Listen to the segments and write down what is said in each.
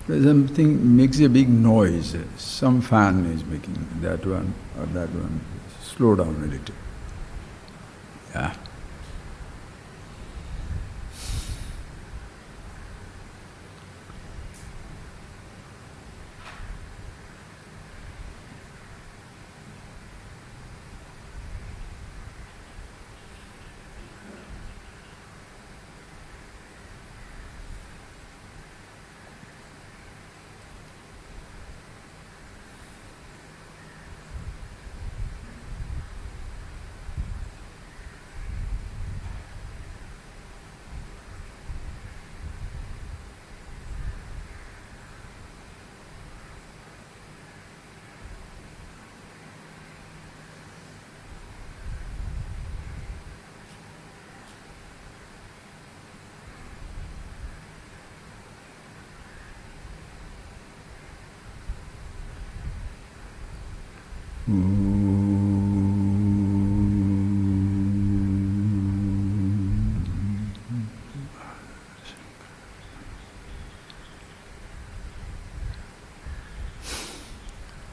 Something makes a big noise. Some fan is making that one or that one. Slow down a little. Yeah.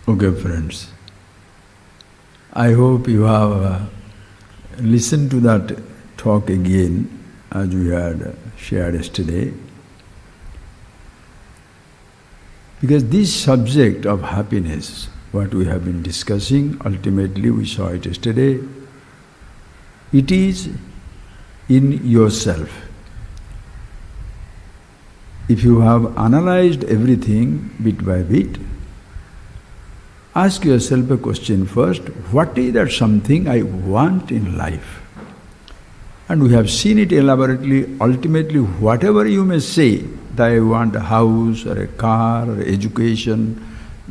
Okay, friends. I hope you have listened to that talk again as we had shared yesterday. Because this subject of happiness, what we have been discussing, ultimately we saw it yesterday, it is in yourself. If you have analyzed everything bit by bit, ask yourself a question first, what is that something I want in life? And we have seen it elaborately, ultimately whatever you may say, that I want a house or a car or education,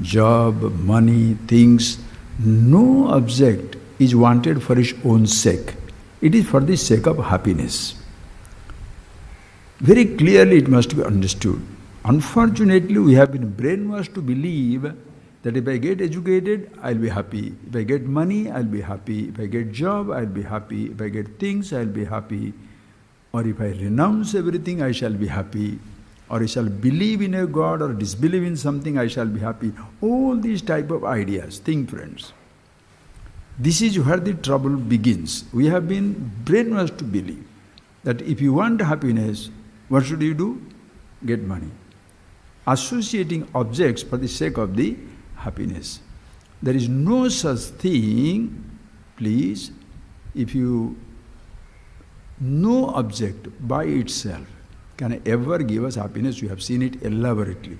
job, money, things, no object is wanted for its own sake. It is for the sake of happiness. Very clearly it must be understood. Unfortunately, we have been brainwashed to believe that if I get educated, I'll be happy. If I get money, I'll be happy. If I get job, I'll be happy. If I get things, I'll be happy. Or if I renounce everything, I shall be happy. Or I shall believe in a God or disbelieve in something, I shall be happy. All these type of ideas. Think, friends. This is where the trouble begins. We have been brainwashed to believe that if you want happiness, what should you do? Get money. Associating objects for the sake of the happiness. There is no such thing, please, if you, no object by itself can ever give us happiness. You have seen it elaborately.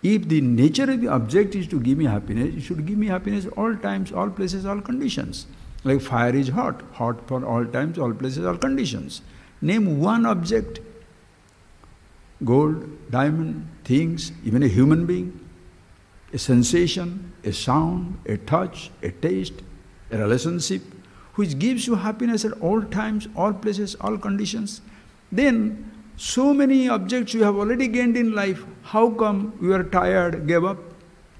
If the nature of the object is to give me happiness, it should give me happiness all times, all places, all conditions. Like fire is hot, hot for all times, all places, all conditions. Name one object, gold, diamond, things, even a human being, a sensation, a sound, a touch, a taste, a relationship, which gives you happiness at all times, all places, all conditions. Then, so many objects you have already gained in life. How come you are tired, gave up?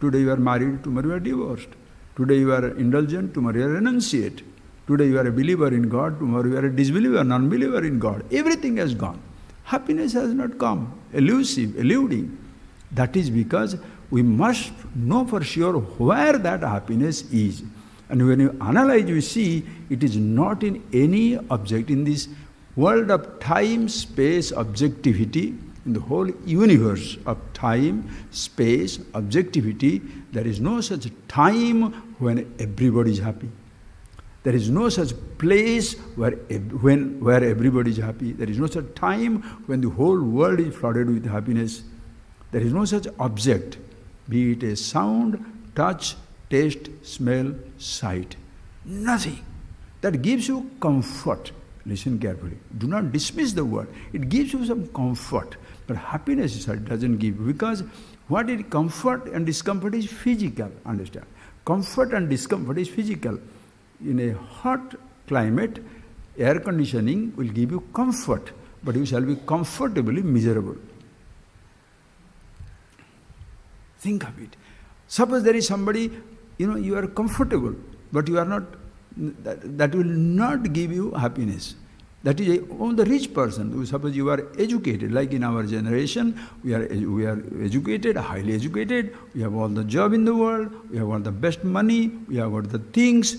Today you are married, tomorrow you are divorced. Today you are indulgent, tomorrow you are renunciate. Today you are a believer in God, tomorrow you are a disbeliever, non-believer in God. Everything has gone. Happiness has not come, elusive, eluding. That is because we must know for sure where that happiness is. And when you analyze, you see it is not in any object. In this world of time, space, objectivity, in the whole universe of time, space, objectivity, there is no such time when everybody is happy. There is no such place where everybody is happy. There is no such time when the whole world is flooded with happiness. There is no such object, be it a sound, touch, taste, smell, sight. Nothing. That gives you comfort. Listen carefully. Do not dismiss the word. It gives you some comfort. But happiness doesn't give you. Because what is comfort and discomfort is physical. Understand? Comfort and discomfort is physical. In a hot climate, air conditioning will give you comfort, but you shall be comfortably miserable. Think of it. Suppose there is somebody, you are comfortable, but you are not, that will not give you happiness. That is the rich person. Suppose you are educated, like in our generation, we are educated, highly educated, we have all the job in the world, we have all the best money, we have all the things,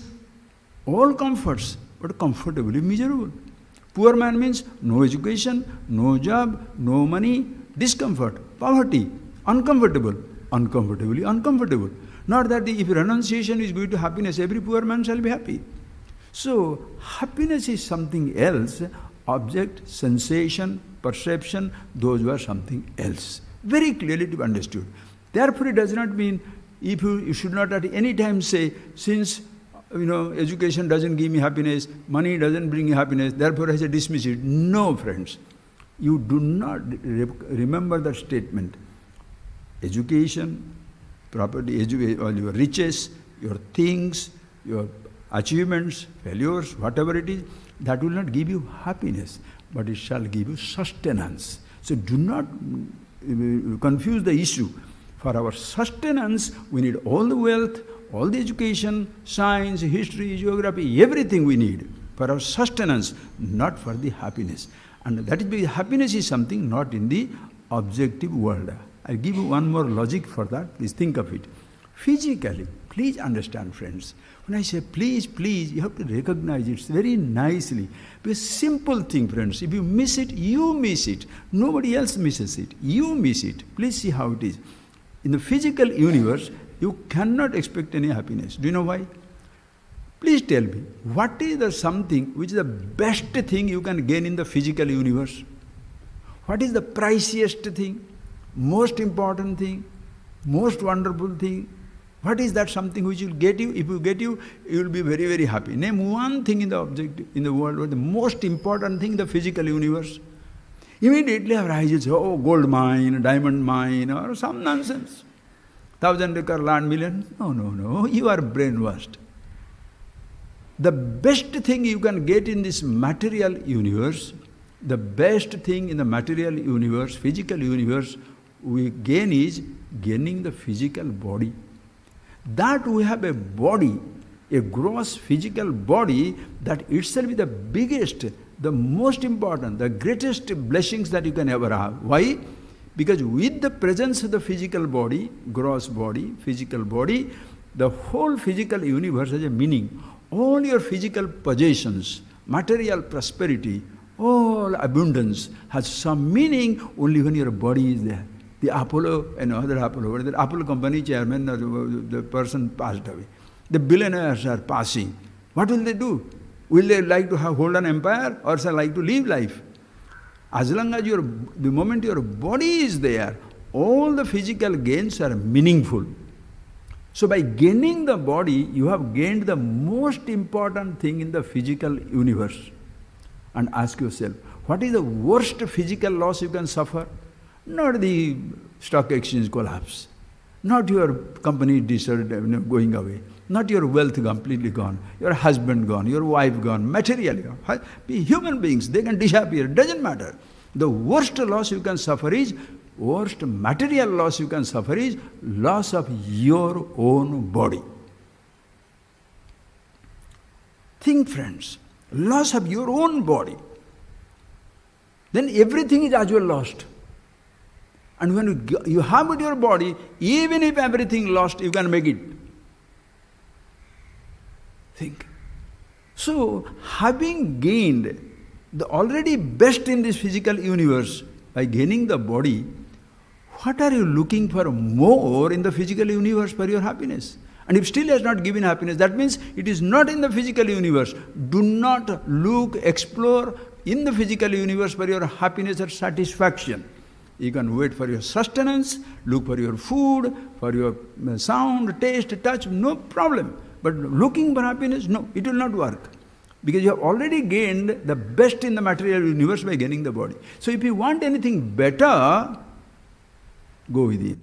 all comforts, but comfortably miserable. Poor man means no education, no job, no money, discomfort, poverty, uncomfortable, uncomfortably uncomfortable. Not that if renunciation is going to happiness, every poor man shall be happy. So, happiness is something else, object, sensation, perception, those were something else. Very clearly to be understood. Therefore, it does not mean, you should not at any time say, since education doesn't give me happiness, money doesn't bring me happiness, therefore I say dismiss it. No, friends. You do not remember that statement. Education, property, all your riches, your things, your achievements, failures, whatever it is, that will not give you happiness, but it shall give you sustenance. So do not confuse the issue. For our sustenance, we need all the wealth, all the education, science, history, geography, everything we need for our sustenance, not for the happiness. And that is because happiness is something not in the objective world. I'll give you one more logic for that. Please think of it. Physically, please understand, friends. When I say please, please, you have to recognize it very nicely. Because simple thing, friends, if you miss it, you miss it. Nobody else misses it. You miss it. Please see how it is. In the physical universe, you cannot expect any happiness. Do you know why? Please tell me, what is the something which is the best thing you can gain in the physical universe? What is the priciest thing, most important thing, most wonderful thing? What is that something which will get you? If you get you will be very, very happy. Name one thing in the object, in the world, what the most important thing in the physical universe. Immediately our eyes will say, oh, gold mine, diamond mine, or some nonsense. 1,000-acre land, million. No, you are brainwashed. The best thing you can get in this material universe, the best thing in the material universe, physical universe, we gain is gaining the physical body. That we have a body, a gross physical body, that itself is the biggest, the most important, the greatest blessings that you can ever have. Why? Because with the presence of the physical body, gross body, physical body, the whole physical universe has a meaning. All your physical possessions, material prosperity, all abundance has some meaning only when your body is there. The Apollo, another Apollo, the Apollo company chairman, the person passed away. The billionaires are passing. What will they do? Will they like to hold an empire or shall like to live life? As long as the moment your body is there, all the physical gains are meaningful. So by gaining the body, you have gained the most important thing in the physical universe. And ask yourself, what is the worst physical loss you can suffer? Not the stock exchange collapse, not your company going away, not your wealth completely gone, your husband gone, your wife gone, materially gone. Human beings, they can disappear, doesn't matter. The worst loss you can suffer is, worst material loss you can suffer is loss of your own body. Think, friends, loss of your own body. Then everything is as well lost. And when you have your body, even if everything lost, you can make it. Think. So, having gained the already best in this physical universe by gaining the body, what are you looking for more in the physical universe for your happiness? And if still has not given happiness, that means it is not in the physical universe. Do not look, explore in the physical universe for your happiness or satisfaction. You can wait for your sustenance, look for your food, for your sound, taste, touch, no problem. But looking for happiness, no, it will not work. Because you have already gained the best in the material universe by gaining the body. So if you want anything better, go within.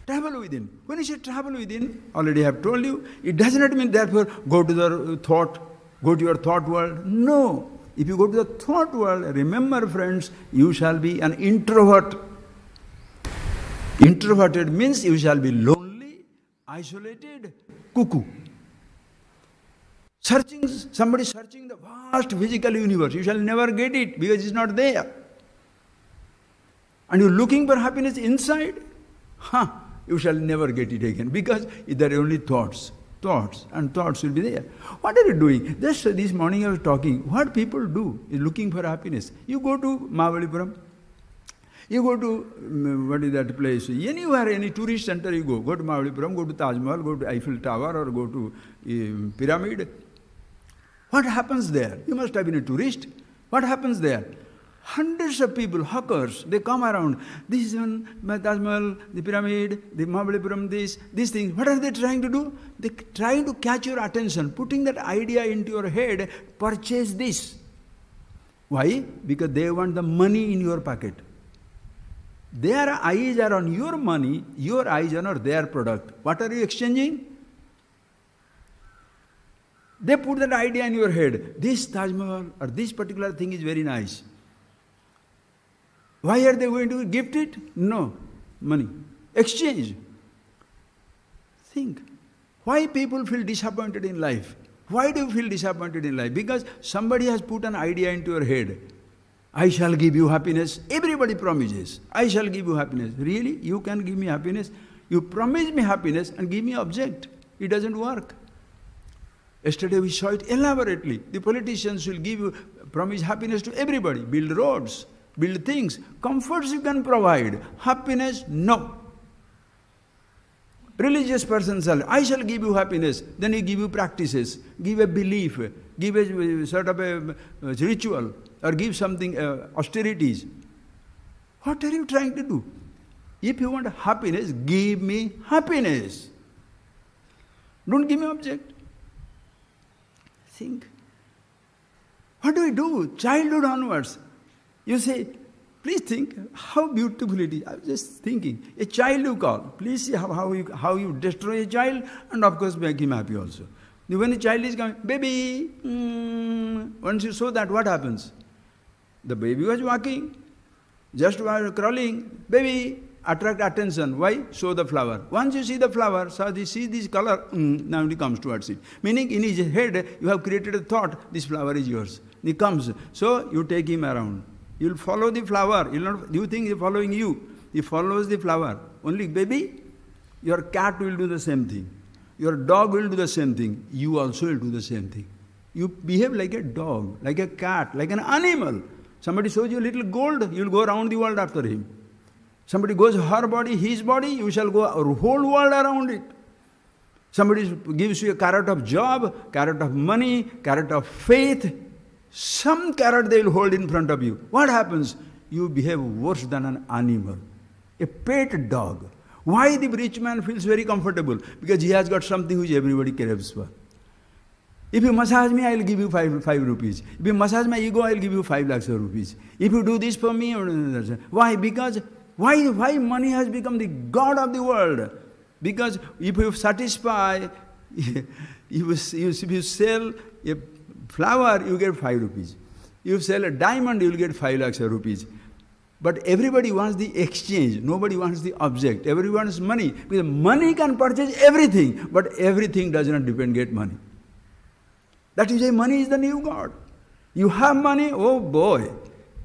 Travel within. When you say travel within, already I have told you, it does not mean therefore go to the thought, go to your thought world. No. If you go to the thought world, remember, friends, you shall be an introvert. Introverted means you shall be lonely, isolated, cuckoo. Somebody searching the vast physical universe. You shall never get it because it's not there. And you're looking for happiness inside, you shall never get it again because there are only thoughts. Thoughts, and thoughts will be there. What are you doing? Just this morning I was talking, what people do is looking for happiness. You go to Mahabalipuram, you go to, what is that place? Anywhere, any tourist center you go. Go to Mahabalipuram, go to Taj Mahal, go to Eiffel Tower, or go to Pyramid. What happens there? You must have been a tourist. What happens there? Hundreds of people, hawkers, they come around. This one, Taj Mahal, the Pyramid, the Mahabalipuram, these things. What are they trying to do? They trying to catch your attention, putting that idea into your head, purchase this. Why? Because they want the money in your pocket. Their eyes are on your money, your eyes are on their product. What are you exchanging? They put that idea in your head. This Taj Mahal or this particular thing is very nice. Why are they going to gift it? No. Money. Exchange. Think. Why people feel disappointed in life? Why do you feel disappointed in life? Because somebody has put an idea into your head. I shall give you happiness. Everybody promises. I shall give you happiness. Really? You can give me happiness? You promise me happiness and give me object. It doesn't work. Yesterday we saw it elaborately. The politicians will promise happiness to everybody. Build roads. Build things. Comforts you can provide. Happiness, no. Religious person says, I shall give you happiness. Then he give you practices, give a belief, give a sort of a ritual, or give something, austerities. What are you trying to do? If you want happiness, give me happiness. Don't give me object. Think. What do we do? Childhood onwards. You say, please think how beautiful it is. I was just thinking, a child you call, please see how you destroy a child and of course make him happy also. When a child is coming, baby, once you saw that, what happens? The baby was walking, just while crawling, baby, attract attention. Why? Show the flower. Once you see the flower, so he sees this color, now he comes towards it. Meaning in his head, you have created a thought, this flower is yours. He comes, so you take him around. You'll follow the flower. You think he's following you. He follows the flower. Only baby, your cat will do the same thing. Your dog will do the same thing. You also will do the same thing. You behave like a dog, like a cat, like an animal. Somebody shows you a little gold, you'll go around the world after him. Somebody goes her body, his body, you shall go a whole world around it. Somebody gives you a carrot of job, carrot of money, carrot of faith. Some carrot they will hold in front of you. What happens? You behave worse than an animal, a pet dog. Why the rich man feels very comfortable? Because he has got something which everybody craves for. If you massage me, I will give you 5 rupees. If you massage my ego, I will give you 5 lakhs of rupees. If you do this for me, why? Because why money has become the god of the world? Because if you satisfy, if you sell a flower, you get 5 rupees. You sell a diamond, you will get 5 lakhs of rupees. But everybody wants the exchange. Nobody wants the object. Everyone wants money. Because money can purchase everything, but everything does not get money. That is why money is the new God. You have money, oh boy,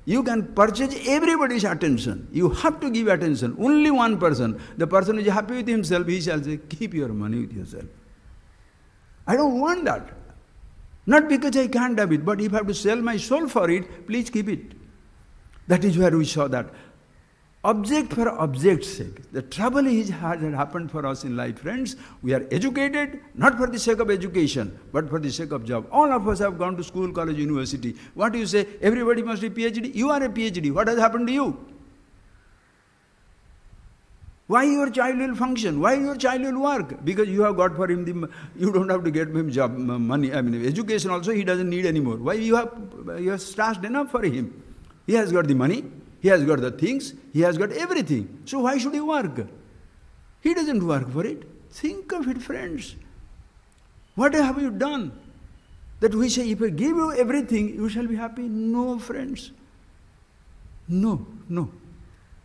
you can purchase everybody's attention. You have to give attention. Only one person. The person who is happy with himself, he shall say, keep your money with yourself. I don't want that. Not because I can't have it, but if I have to sell my soul for it, please keep it. That is where we saw that. Object for object's sake. The trouble has happened for us in life, friends. We are educated, not for the sake of education, but for the sake of job. All of us have gone to school, college, university. What do you say? Everybody must be PhD. You are a PhD. What has happened to you? Why your child will function? Why your child will work? Because you have got for him you don't have to get him job, money. I mean, education also he doesn't need anymore. Why you have stashed enough for him? He has got the money. He has got the things, he has got everything. So why should he work? He doesn't work for it. Think of it, friends. What have you done? That we say, if I give you everything, you shall be happy? No, friends. No.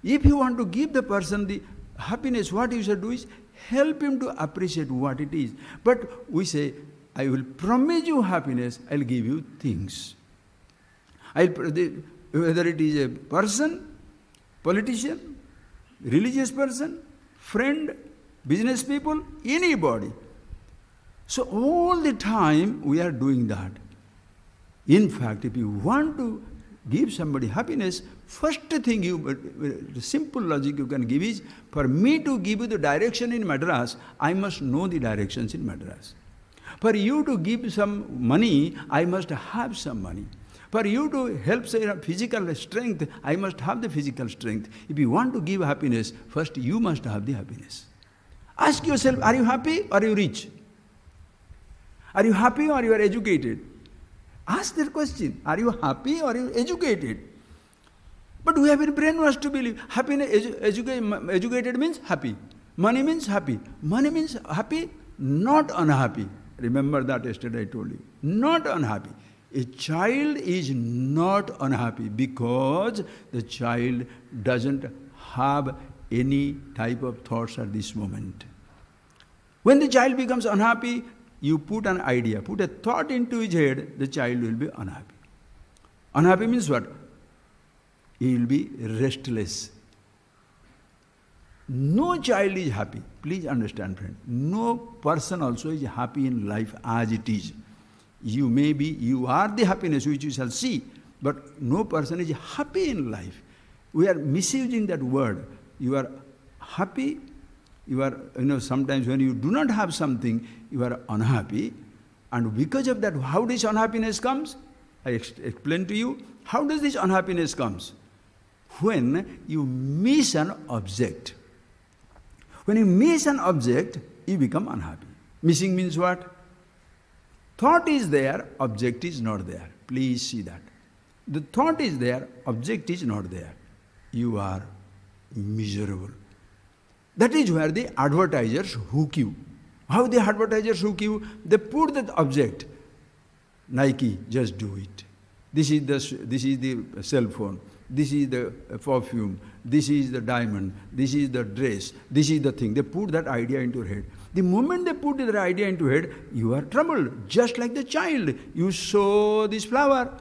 If you want to give the person the happiness, what you should do is help him to appreciate what it is. But we say, I will promise you happiness, I'll give you things. Whether it is a person, politician, religious person, friend, business people, anybody. So all the time we are doing that. In fact, if you want to give somebody happiness, first thing the simple logic you can give is, for me to give you the direction in Madras, I must know the directions in Madras. For you to give some money, I must have some money. For you to help say physical strength, I must have the physical strength. If you want to give happiness, first you must have the happiness. Ask yourself, are you happy or are you rich? Are you happy or you are educated? Ask that question. Are you happy or are you educated? But we have been brainwashed to believe happiness, educated means happy. Money means happy. Money means happy, not unhappy. Remember that yesterday I told you. Not unhappy. A child is not unhappy because the child doesn't have any type of thoughts at this moment. When the child becomes unhappy, you put an idea, put a thought into his head, the child will be unhappy. Unhappy means what? He will be restless. No child is happy. Please understand, friend. No person also is happy in life as it is. You are the happiness which you shall see, but no person is happy in life. We are misusing that word. You are happy. You are, sometimes when you do not have something, you are unhappy. And because of that, how this unhappiness comes? I explain to you, how does this unhappiness comes? When you miss an object. When you miss an object, you become unhappy. Missing means what? Thought is there, object is not there. Please see that. The thought is there, object is not there. You are miserable. That is where the advertisers hook you. How the advertisers hook you? They put that object. Nike, just do it. This is the cell phone. This is the perfume. This is the diamond. This is the dress. This is the thing. They put that idea into your head. The moment they put that idea into your head, you are troubled. Just like the child. You sow this flower.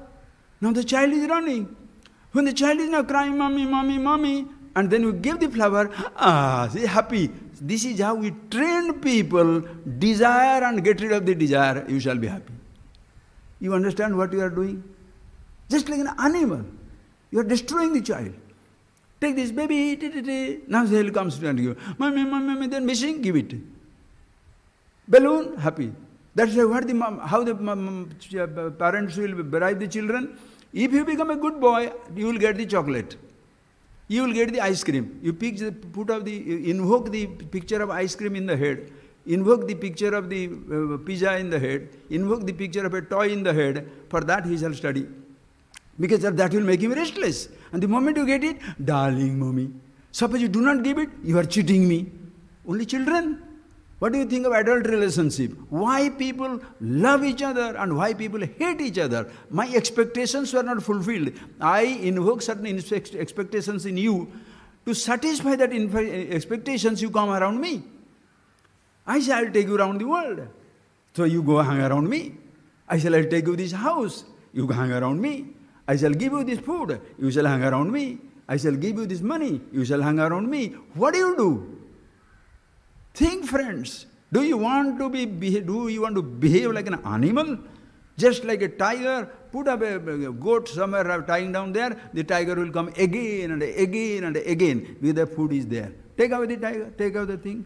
Now the child is running. When the child is now crying, mommy, mommy, mommy, and then you give the flower, say happy. This is how we train people, desire and get rid of the desire, you shall be happy. You understand what you are doing? Just like an animal. You are destroying the child. Take this baby, now the hell comes to you. Mommy, mommy, mommy, then missing, give it. Balloon, happy. That's how the parents will bribe the children. If you become a good boy, you will get the chocolate. You will get the ice cream. You invoke the picture of ice cream in the head. Invoke the picture of the pizza in the head. Invoke the picture of a toy in the head. For that he shall study. Because that will make him restless. And the moment you get it, darling mommy. Suppose you do not give it, you are cheating me. Only children. What do you think of adult relationship? Why people love each other and why people hate each other? My expectations were not fulfilled. I invoke certain expectations in you. To satisfy that expectations, you come around me. I say, I'll take you around the world. So you go hang around me. I say, I'll take you this house. You hang around me. I shall give you this food. You shall hang around me. I shall give you this money. You shall hang around me. What do? Think, friends. Do you want to behave like an animal? Just like a tiger? Put up a goat somewhere tying down there. The tiger will come again and again and again. With the food is there. Take away the tiger. Take away the thing.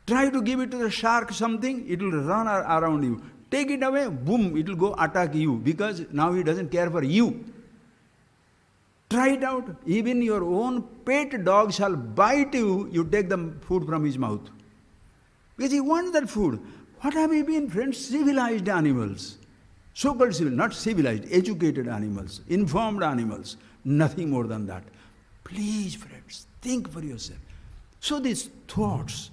Try to give it to the shark something. It will run around you. Take it away. Boom. It will go attack you. Because now he doesn't care for you. Try it out. Even your own pet dog shall bite you, you take the food from his mouth. Because he wants that food. What have we been, friends? Civilized animals. So-called civilized, not civilized, educated animals, informed animals. Nothing more than that. Please, friends, think for yourself. So these thoughts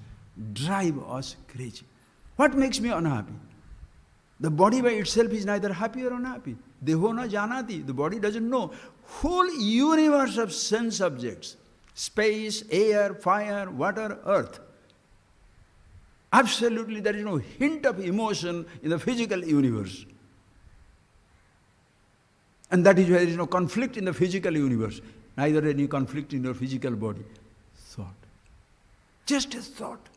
drive us crazy. What makes me unhappy? The body by itself is neither happy or unhappy. Deho na janati. The body doesn't know. Whole universe of sense objects, space, air, fire, water, earth. Absolutely, there is no hint of emotion in the physical universe. And that is why there is no conflict in the physical universe. Neither any conflict in your physical body. Thought. Just a thought.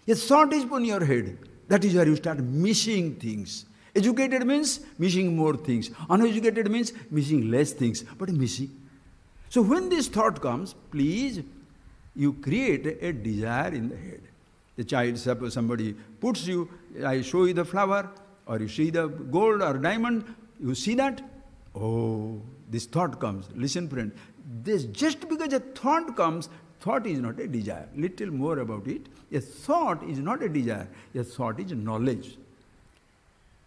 A thought is on your head. That is where you start missing things. Educated means missing more things. Uneducated means missing less things, but missing. So when this thought comes, please, you create a desire in the head. The child, suppose somebody puts you, I show you the flower, or you see the gold or diamond, you see that? Oh, this thought comes. Listen, friend, this just because a thought comes, thought is not a desire. Little more about it. A thought is not a desire. A thought is knowledge.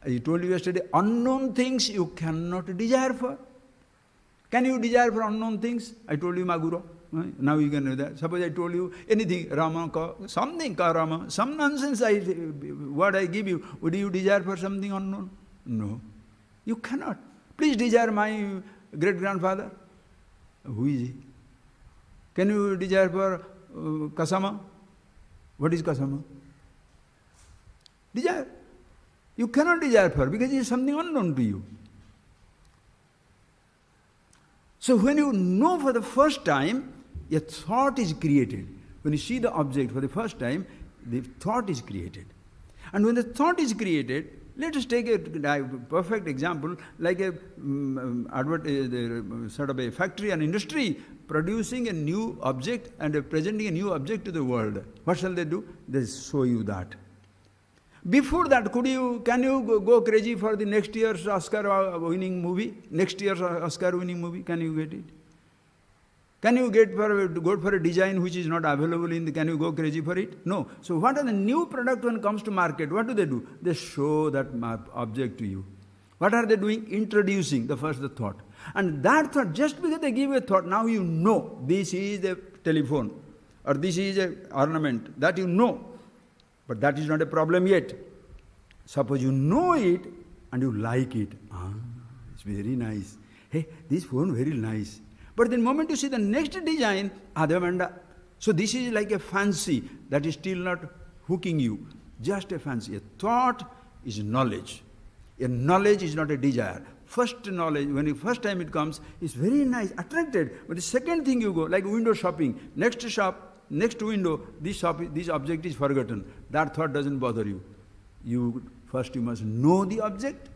I told you yesterday, unknown things you cannot desire for. Can you desire for unknown things? I told you Maguro. Now you can do that. Suppose I told you anything, Rama, something, Rama, some nonsense what I give you. Would you desire for something unknown? No. You cannot. Please desire my great-grandfather. Who is he? Can you desire for Kasama? What is Kasama? Desire. You cannot desire for because it is something unknown to you. So when you know for the first time, a thought is created. When you see the object for the first time, the thought is created. And when the thought is created, let us take a perfect example, like a sort of a factory, an industry, producing a new object and presenting a new object to the world. What shall they do? They show you that. Before that, can you go crazy for the next year's Oscar-winning movie? Next year's Oscar-winning movie, can you get it? Can you go for a design which is not available can you go crazy for it? No. So what are the new product when it comes to market? What do? They show that object to you. What are they doing? Introducing the thought. And that thought, just because they give a thought, now you know this is a telephone or this is an ornament, that you know. But that is not a problem yet. Suppose you know it and you like it. It's very nice. Hey, this phone very nice. But the moment you see the next design, so this is like a fancy that is still not hooking you. Just a fancy. A thought is knowledge. A knowledge is not a desire. First knowledge, when the first time it comes, is very nice, attracted. But the second thing you go, like window shopping, next shop, next window, this object is forgotten. That thought doesn't bother you. First you must know the object.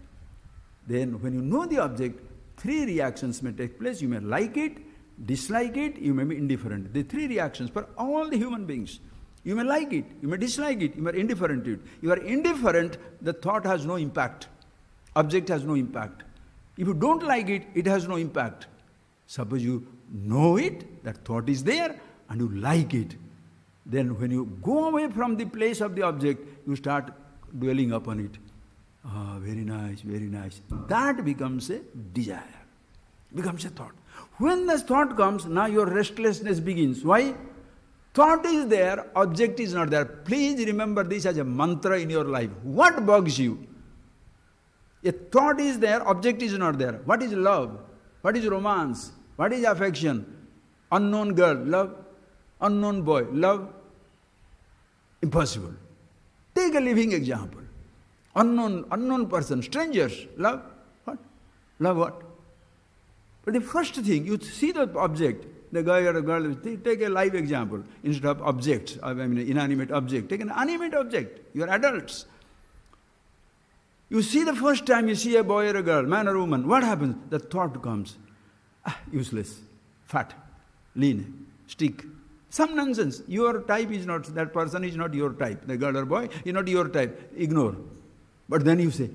Then when you know the object, 3 reactions may take place. You may like it, dislike it, you may be indifferent. The 3 reactions for all the human beings. You may like it, you may dislike it, you may be indifferent to it. You are indifferent, the thought has no impact. Object has no impact. If you don't like it, it has no impact. Suppose you know it, that thought is there, and you like it. Then when you go away from the place of the object, you start dwelling upon it. Very nice, very nice. That becomes a desire, becomes a thought. When the thought comes, now your restlessness begins. Why? Thought is there, object is not there. Please remember this as a mantra in your life. What bugs you? A thought is there, object is not there. What is love? What is romance? What is affection? Unknown girl, love. Unknown boy, love. Impossible. Take a living example. Unknown person, strangers, love. What? Love what? But the first thing, you see the object, the guy or a girl, take a live example. Instead of objects, inanimate object, take an animate object. You are adults. You see the first time you see a boy or a girl, man or woman, what happens? The thought comes. Useless, fat, lean, stick. Some nonsense. Your type is not, that person is not your type. The girl or boy is not your type. Ignore. But then you say,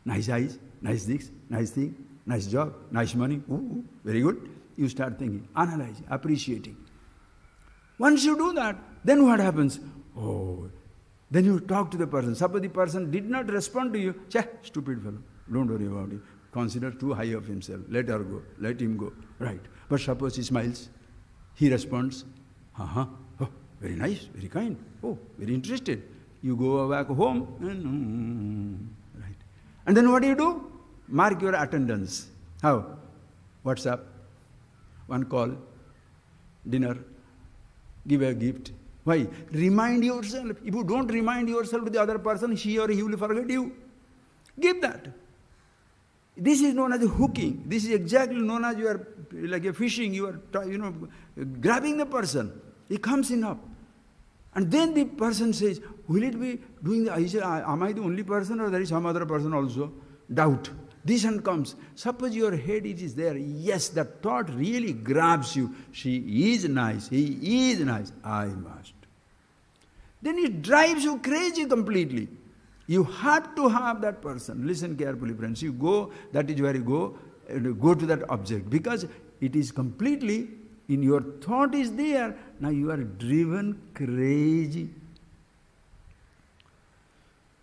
nice eyes, nice this, nice thing, nice job, nice money, very good. You start thinking, analyzing, appreciating. Once you do that, then what happens? Then you talk to the person. Suppose the person did not respond to you, stupid fellow, don't worry about it. Consider too high of himself, let her go, let him go. Right. But suppose he smiles, he responds, very nice, very kind, very interested. You go back home, and right. And then what do? Mark your attendance. How? WhatsApp, one call, dinner, give a gift, Why? Remind yourself. If you don't remind yourself to the other person, she or he will forget you. Give that. This is known as hooking. This is exactly known as you are like a fishing. You are, grabbing the person. He comes in up. And then the person says, will it be doing the, am I the only person or there is some other person also? Doubt. This one comes. Suppose your head it is there. Yes, that thought really grabs you. She is nice. He is nice. I must. Then it drives you crazy completely. You have to have that person. Listen carefully, friends. You go, that is where you go to that object. Because it is completely, in your thought is there, now you are driven crazy.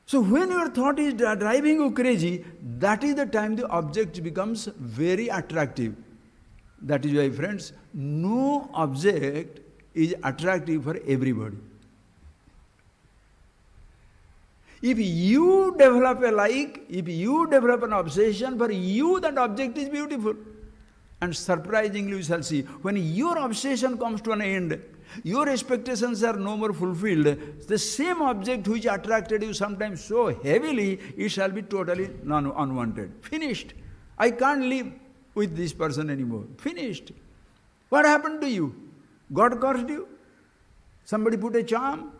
So when your thought is driving you crazy, that is the time the object becomes very attractive. That is why, friends, no object is attractive for everybody. If you develop a like, if you develop an obsession, for you that object is beautiful. And surprisingly you shall see, when your obsession comes to an end, your expectations are no more fulfilled, the same object which attracted you sometimes so heavily, it shall be totally unwanted. Finished. I can't live with this person anymore. Finished. What happened to you? God cursed you? Somebody put a charm?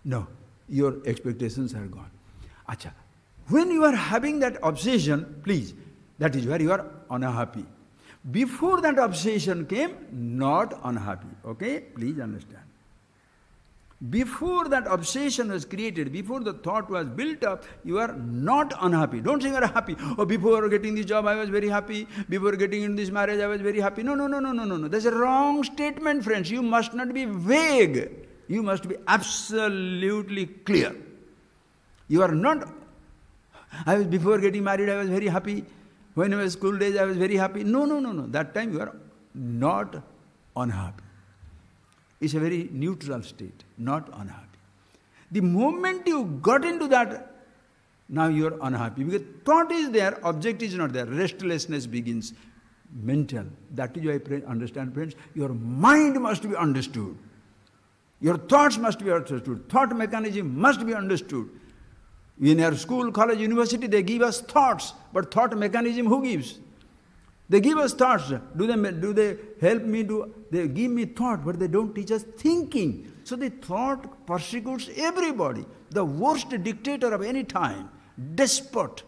No. Your expectations are gone. Acha. When you are having that obsession, please, that is where you are unhappy. Before that obsession came, not unhappy. Okay? Please understand. Before that obsession was created, before the thought was built up, you are not unhappy. Don't say you are happy. Oh, before getting this job I was very happy. Before getting into this marriage I was very happy. No. That's a wrong statement, friends. You must not be vague. You must be absolutely clear. You are not, before getting married I was very happy. When I was school days I was very happy. No. That time you are not unhappy. It's a very neutral state, not unhappy. The moment you got into that, now you are unhappy. Because thought is there, object is not there. Restlessness begins. Mental. That is why I understand, friends, your mind must be understood. Your thoughts must be understood. Thought mechanism must be understood. In our school, college, university, they give us thoughts. But thought mechanism, who gives? They give us thoughts. Do they help me? They give me thought, but they don't teach us thinking. So the thought persecutes everybody. The worst dictator of any time. Despot.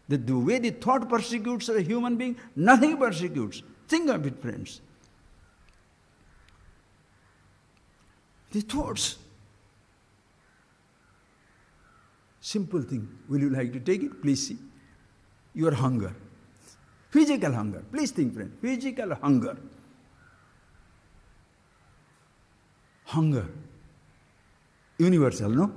The way the thought persecutes a human being, nothing persecutes. Think of it, friends. The thoughts. Simple thing. Will you like to take it? Please see. Your hunger. Physical hunger. Please think, friend. Physical hunger. Hunger. Universal, no?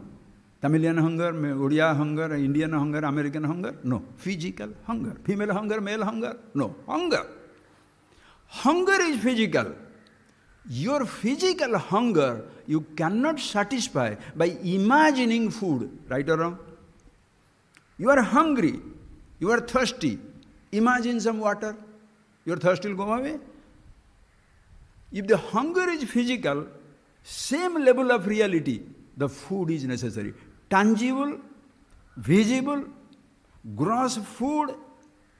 Tamilian hunger, Odia hunger, Indian hunger, American hunger? No. Physical hunger. Female hunger, male hunger? No. Hunger. Hunger is physical. Your physical hunger you cannot satisfy by imagining food, right or wrong? You are hungry, you are thirsty. Imagine some water, your thirst will go away. If the hunger is physical, same level of reality, the food is necessary. Tangible, visible, gross food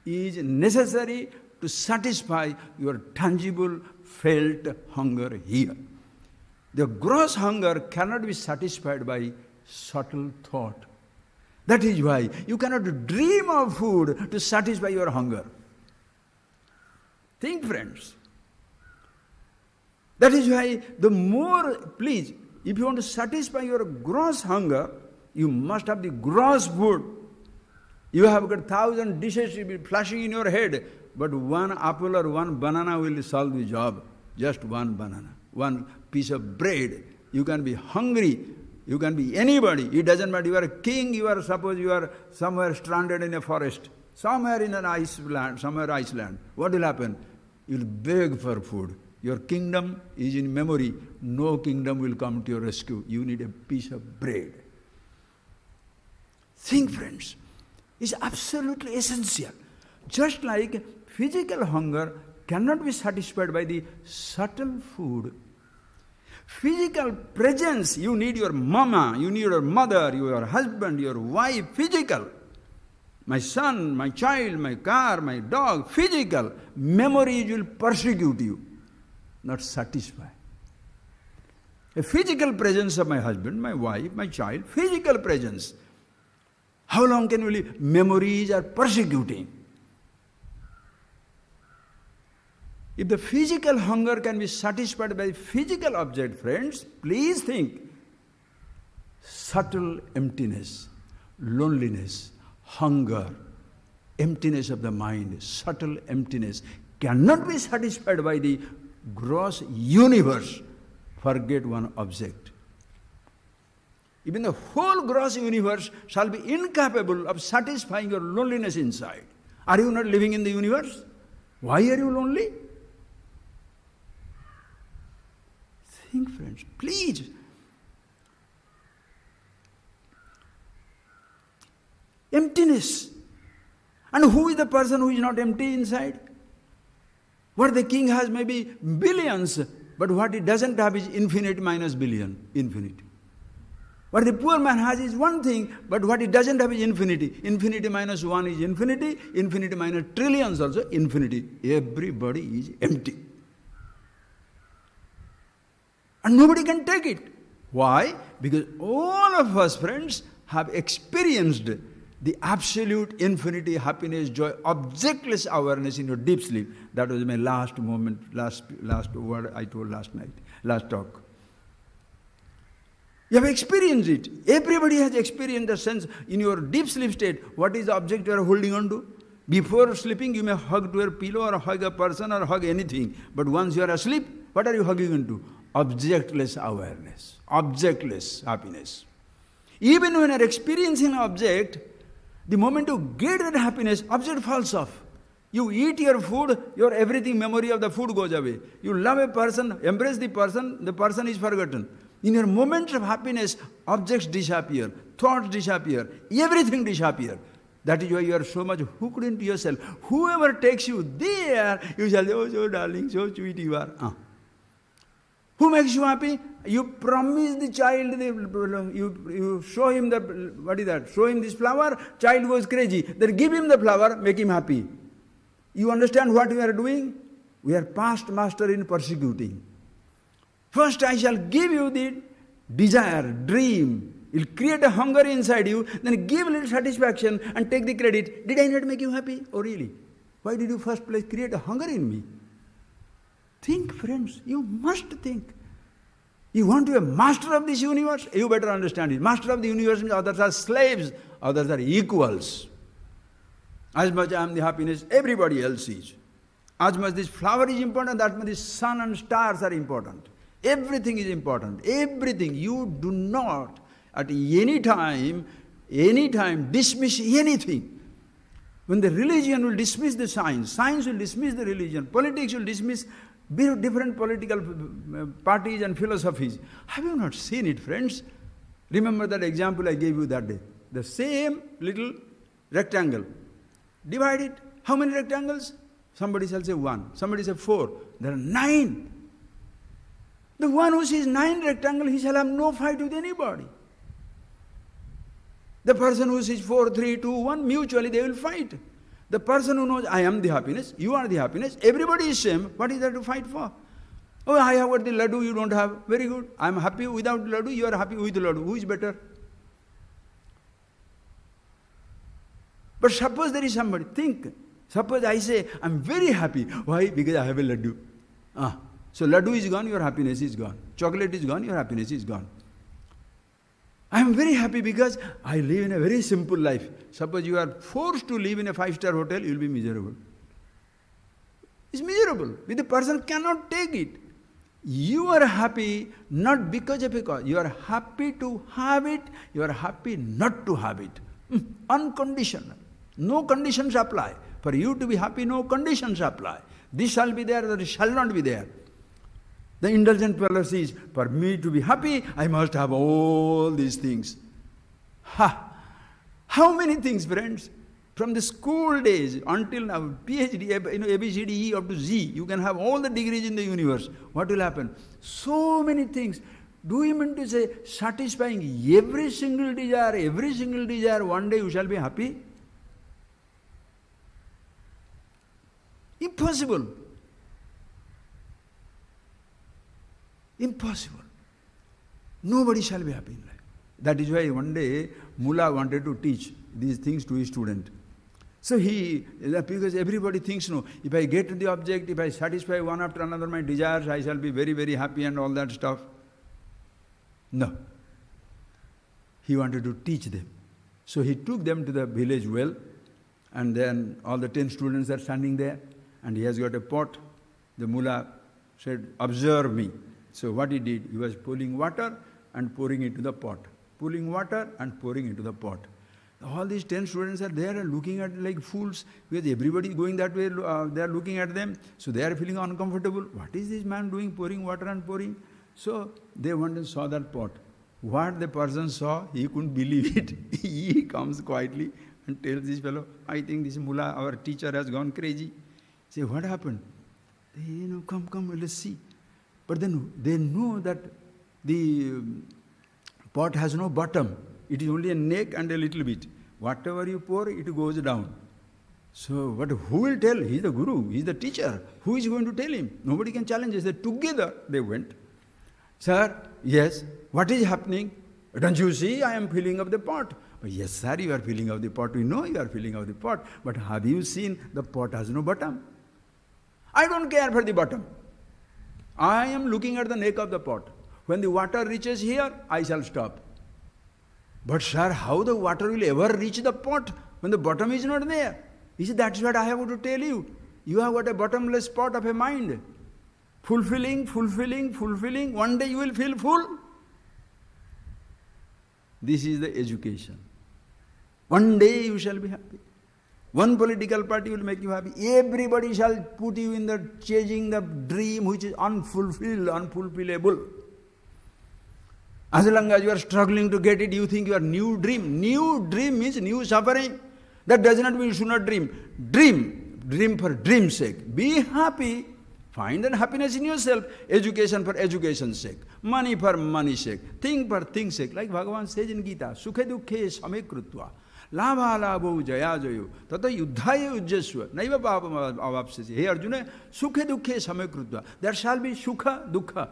is necessary to satisfy your tangible, felt hunger here. The gross hunger cannot be satisfied by subtle thought. That is why you cannot dream of food to satisfy your hunger. Think, friends. That is why the more, please, if you want to satisfy your gross hunger, you must have the gross food. You have got 1,000 dishes flashing in your head, but one apple or one banana will solve the job. Just one banana, one piece of bread. You can be hungry, you can be anybody. It doesn't matter. You are a king, suppose you are somewhere stranded in a forest, somewhere in an Iceland. What will happen? You will beg for food. Your kingdom is in memory. No kingdom will come to your rescue. You need a piece of bread. Think, friends. It's absolutely essential. Just like physical hunger cannot be satisfied by the subtle food, Physical presence, you need your mama, you need your mother, your husband, your wife, physical. My son, my child, my car, my dog, physical. Memories will persecute you, not satisfy. A physical presence of my husband, my wife, my child, physical presence. How long can we live? Memories are persecuting. If the physical hunger can be satisfied by physical object, friends, please think. Subtle emptiness, loneliness, hunger, emptiness of the mind, subtle emptiness cannot be satisfied by the gross universe. Forget one object. Even the whole gross universe shall be incapable of satisfying your loneliness inside. Are you not living in the universe? Why are you lonely? Think, friends, please. Emptiness. And who is the person who is not empty inside? What the king has maybe billions, but what he doesn't have is infinite minus billion, infinity. What the poor man has is one thing, but what he doesn't have is infinity. Infinity minus one is infinity, infinity minus trillions also infinity. Everybody is empty. And nobody can take it. Why? Because all of us, friends, have experienced the absolute infinity, happiness, joy, objectless awareness in your deep sleep. That was my last moment, last word I told last night, last talk. You have experienced it. Everybody has experienced the sense in your deep sleep state. What is the object you are holding on to? Before sleeping, you may hug to your pillow or hug a person or hug anything. But once you are asleep, what are you hugging into? Objectless awareness, objectless happiness. Even when you are experiencing an object, the moment you get that happiness, object falls off. You eat your food, your everything, memory of the food goes away. You love a person, embrace the person is forgotten. In your moments of happiness, objects disappear, thoughts disappear, everything disappears. That is why you are so much hooked into yourself. Whoever takes you there, you shall say, oh, so darling, so sweet you are. Who makes you happy? You promise the child, you show him show him this flower, child goes crazy. Then give him the flower, make him happy. You understand what we are doing? We are past master in persecuting. First I shall give you the desire, dream. It will create a hunger inside you, then give a little satisfaction and take the credit. Did I not make you happy? Oh really? Why did you first place create a hunger in me? Think, friends, you must think. You want to be a master of this universe? You better understand it. Master of the universe means others are slaves, others are equals. As much I am the happiness, everybody else is. As much this flower is important, that much the sun and stars are important. Everything is important. Everything. You do not at any time dismiss anything. When the religion will dismiss the science, science will dismiss the religion, politics will dismiss different political parties and philosophies. Have you not seen it, friends? Remember that example I gave you that day. The same little rectangle. Divide it. How many rectangles? Somebody shall say 1. Somebody say 4. There are 9. The one who sees 9 rectangles, he shall have no fight with anybody. The person who sees 4, 3, 2, 1, mutually they will fight. The person who knows, I am the happiness, you are the happiness, everybody is same, what is there to fight for? Oh, I have got the laddu, you don't have. Very good. I am happy without laddu, you are happy with laddu. Who is better? But suppose there is somebody, think. Suppose I say, I am very happy. Why? Because I have a laddu. So laddu is gone, your happiness is gone. Chocolate is gone, your happiness is gone. I am very happy because I live in a very simple life. Suppose you are forced to live in a 5-star hotel, you will be miserable. It's miserable. But the person cannot take it. You are happy not because of a cause. You are happy to have it. You are happy not to have it. Unconditional. No conditions apply. For you to be happy, no conditions apply. This shall be there, that shall not be there. The indulgent fellow says, for me to be happy, I must have all these things. How many things, friends? From the school days until now, PhD, A, B, C, D, E up to Z, you can have all the degrees in the universe. What will happen? So many things. Do you mean to say satisfying every single desire, one day you shall be happy? Impossible. Impossible. Nobody shall be happy in life. That is why one day Mullah wanted to teach these things to his student. So because everybody thinks, no, if I get to the object, if I satisfy one after another my desires, I shall be very, very happy and all that stuff. No. He wanted to teach them. So he took them to the village well, and then all the 10 students are standing there, and he has got a pot. The mullah said, observe me. So what he did, he was pulling water and pouring into the pot. Pulling water and pouring into the pot. All these 10 students are there looking at like fools, because everybody is going that way, they are looking at them. So they are feeling uncomfortable. What is this man doing, pouring water and pouring? So they went and saw that pot. What the person saw, he couldn't believe it. He comes quietly and tells this fellow, I think this mullah, our teacher, has gone crazy. Say, what happened? They, come, let's see. But then they know that the pot has no bottom. It is only a neck and a little bit. Whatever you pour, it goes down. So, but who will tell? He is the guru, he is the teacher. Who is going to tell him? Nobody can challenge us. Together they went. Sir, yes, what is happening? Don't you see, I am filling up the pot. But yes, sir, you are filling up the pot. We know you are filling up the pot. But have you seen the pot has no bottom? I don't care for the bottom. I am looking at the neck of the pot. When the water reaches here, I shall stop. But sir, how the water will ever reach the pot when the bottom is not there? He said, that's what I have to tell you. You have got a bottomless pot of a mind. Fulfilling. One day you will feel full. This is the education. One day you shall be happy. One political party will make you happy. Everybody shall put you in the chasing the dream which is unfulfilled, unfulfillable. As long as you are struggling to get it, you think you are new dream. New dream means new suffering. That does not mean you should not dream. Dream for dream's sake. Be happy. Find that happiness in yourself. Education for education's sake. Money for money's sake. Thing for thing's sake. Like Bhagavan says in Gita, Sukhe dukhe same krutva. Labha labho jaya jayo. Tata yuddhaya ujjasva. Naiva papam avapsasi. Hey Arjuna, Sukhe dukhe same krutva. There shall be sukha, dukkha.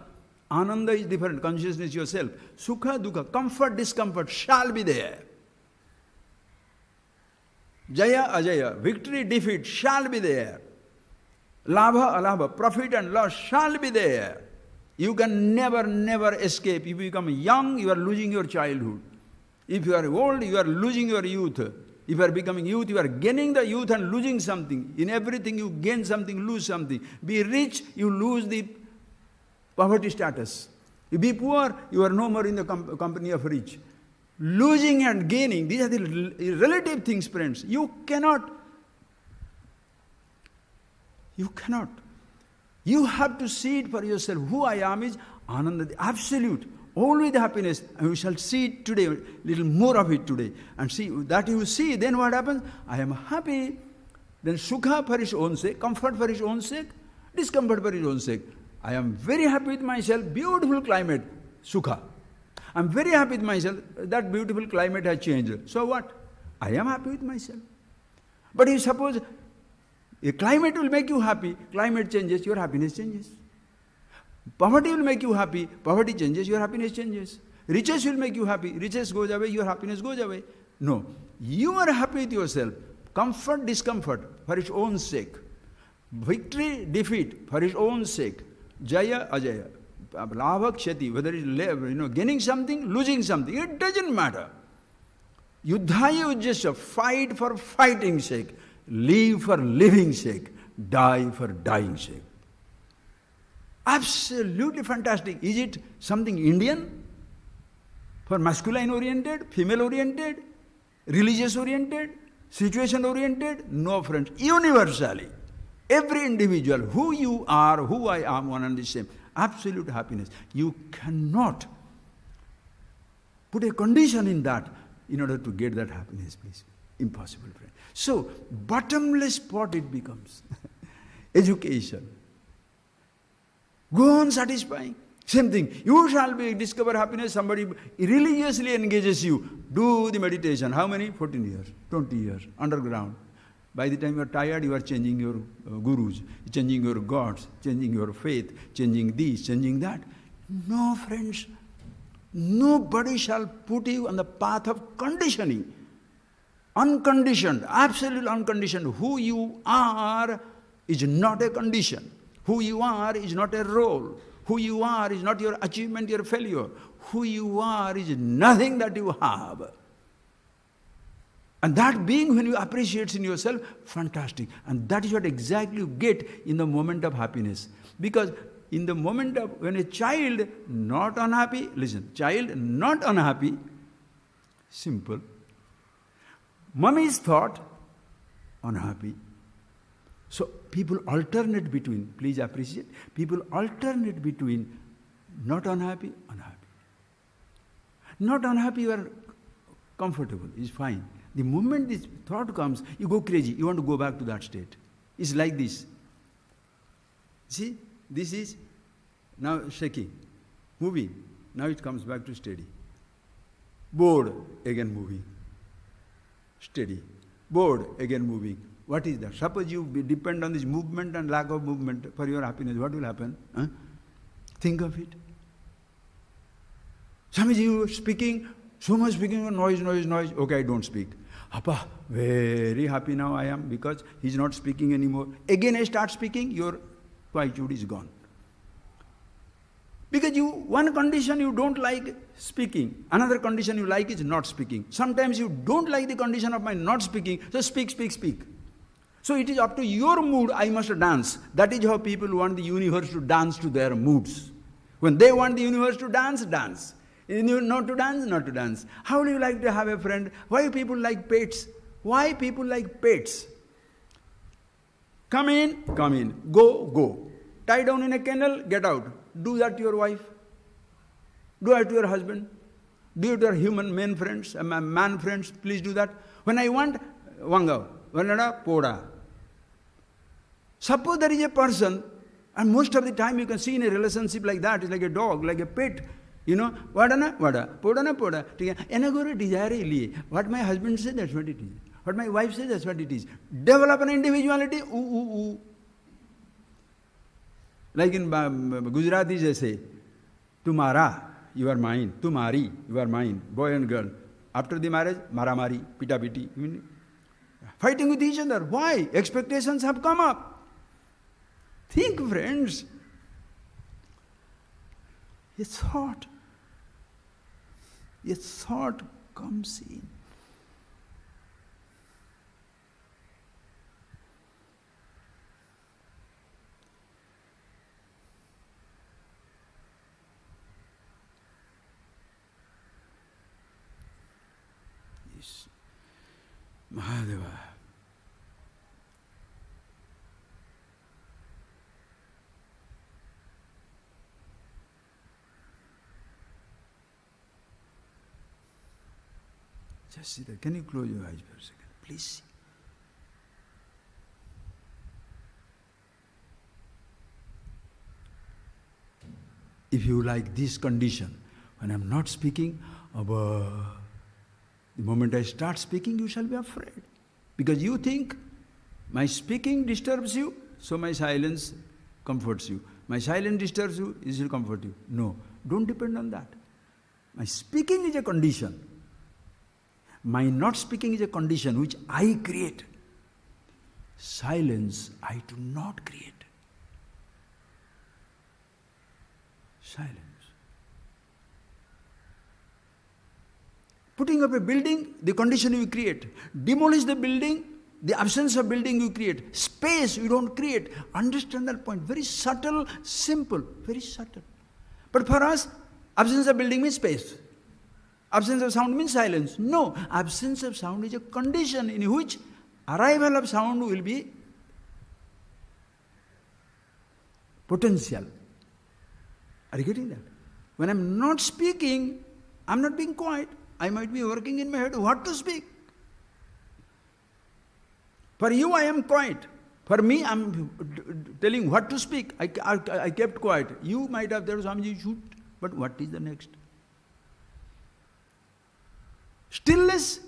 Ananda is different, consciousness yourself. Sukha, dukkha, comfort, discomfort shall be there. Jaya, ajaya, victory, defeat shall be there. Labha, alabha, profit and loss shall be there. You can never escape. If you become young, you are losing your childhood. If you are old, you are losing your youth. If you are becoming youth, you are gaining the youth and losing something. In everything you gain something, lose something. Be rich, you lose the poverty status. You be poor, you are no more in the company of rich. Losing and gaining, these are the relative things, friends. You cannot. You have to see it for yourself. Who I am is Ananda, the absolute, always the happiness. And we shall see it today, a little more of it today. And see that you see, then what happens? I am happy. Then sukha for his own sake, comfort for his own sake, discomfort for his own sake. I am very happy with myself, beautiful climate, sukha. I am very happy with myself, that beautiful climate has changed. So what? I am happy with myself. But if suppose a climate will make you happy, climate changes, your happiness changes. Poverty will make you happy, poverty changes, your happiness changes. Riches will make you happy, riches goes away, your happiness goes away. No, you are happy with yourself. Comfort, discomfort, for its own sake. Victory, defeat, for its own sake. Jaya, ajaya. Labha, kshati, whether it is gaining something, losing something, it doesn't matter. Yuddhaya ujjasya, fight for fighting's sake. Live for living's sake. Die for dying's sake. Absolutely fantastic. Is it something Indian? For masculine oriented, female oriented, religious oriented, situation oriented? No, friends. Universally. Every individual, who you are, who I am, one and the same. Absolute happiness. You cannot put a condition in that in order to get that happiness, please. Impossible, friend. So, bottomless pot it becomes. Education. Go on satisfying. Same thing. You shall be discover happiness. Somebody religiously engages you. Do the meditation. How many? 14 years, 20 years, underground. By the time you are tired, you are changing your gurus, changing your gods, changing your faith, changing this, changing that. No, friends. Nobody shall put you on the path of conditioning. Unconditioned, absolute unconditioned. Who you are is not a condition. Who you are is not a role. Who you are is not your achievement, your failure. Who you are is nothing that you have. And that being, when you appreciate in yourself, fantastic. And that is what exactly you get in the moment of happiness. Because in the moment of, when a child not unhappy, listen, child not unhappy, simple. Mummy's thought, unhappy. So people alternate between, please appreciate, people alternate between not unhappy, unhappy. Not unhappy, you are comfortable, is fine. The moment this thought comes, you go crazy, you want to go back to that state. It's like this. See, this is now shaking, moving. Now it comes back to steady. Bored, again moving. Steady. Bored, again moving. What is that? Suppose you depend on this movement and lack of movement for your happiness, what will happen? Huh? Think of it. Swamiji, you are speaking, so much speaking, noise. Okay, I don't speak. Appa, very happy now I am because he's not speaking anymore. Again I start speaking, your quietude is gone. Because one condition you don't like speaking, another condition you like is not speaking. Sometimes you don't like the condition of my not speaking, so speak. So it is up to your mood, I must dance. That is how people want the universe to dance to their moods. When they want the universe to dance, dance. Not to dance, not to dance. How do you like to have a friend? Why people like pets? Why people like pets? Come in, go. Tie down in a kennel, get out. Do that to your wife. Do that to your husband. Do it to your human man friends, man friends, please do that. When I want, vanga, vanada, poda. Suppose there is a person, and most of the time you can see in a relationship like that, it's like a dog, like a pet. You know, vadana, vada, podana, poda. Enagore desire illiye. What my husband says, that's what it is. What my wife says, that's what it is. Develop an individuality, ooh. Like in Gujarati they say, Tumara, you are mine. Tumari, you are mine. Boy and girl. After the marriage, maramari, pita-piti. Fighting with each other. Why? Expectations have come up. Think, friends. A thought comes in. Yes. Mahadeva. Just see that. Can you close your eyes for a second? Please see. If you like this condition, when I'm not speaking, the moment I start speaking, you shall be afraid. Because you think my speaking disturbs you, so my silence comforts you. My silence disturbs you, it will comfort you. No, don't depend on that. My speaking is a condition. My not speaking is a condition which I create. Silence I do not create. Silence. Putting up a building, the condition you create. Demolish the building, the absence of building you create. Space you don't create. Understand that point. Very subtle, simple, very subtle. But for us, absence of building means space. Absence of sound means silence. No, absence of sound is a condition in which arrival of sound will be potential. Are you getting that? When I'm not speaking, I'm not being quiet. I might be working in my head what to speak. For you I am quiet. For me I am telling what to speak. I kept quiet. You might have said, Swamiji, shoot. But what is the next? Stillness.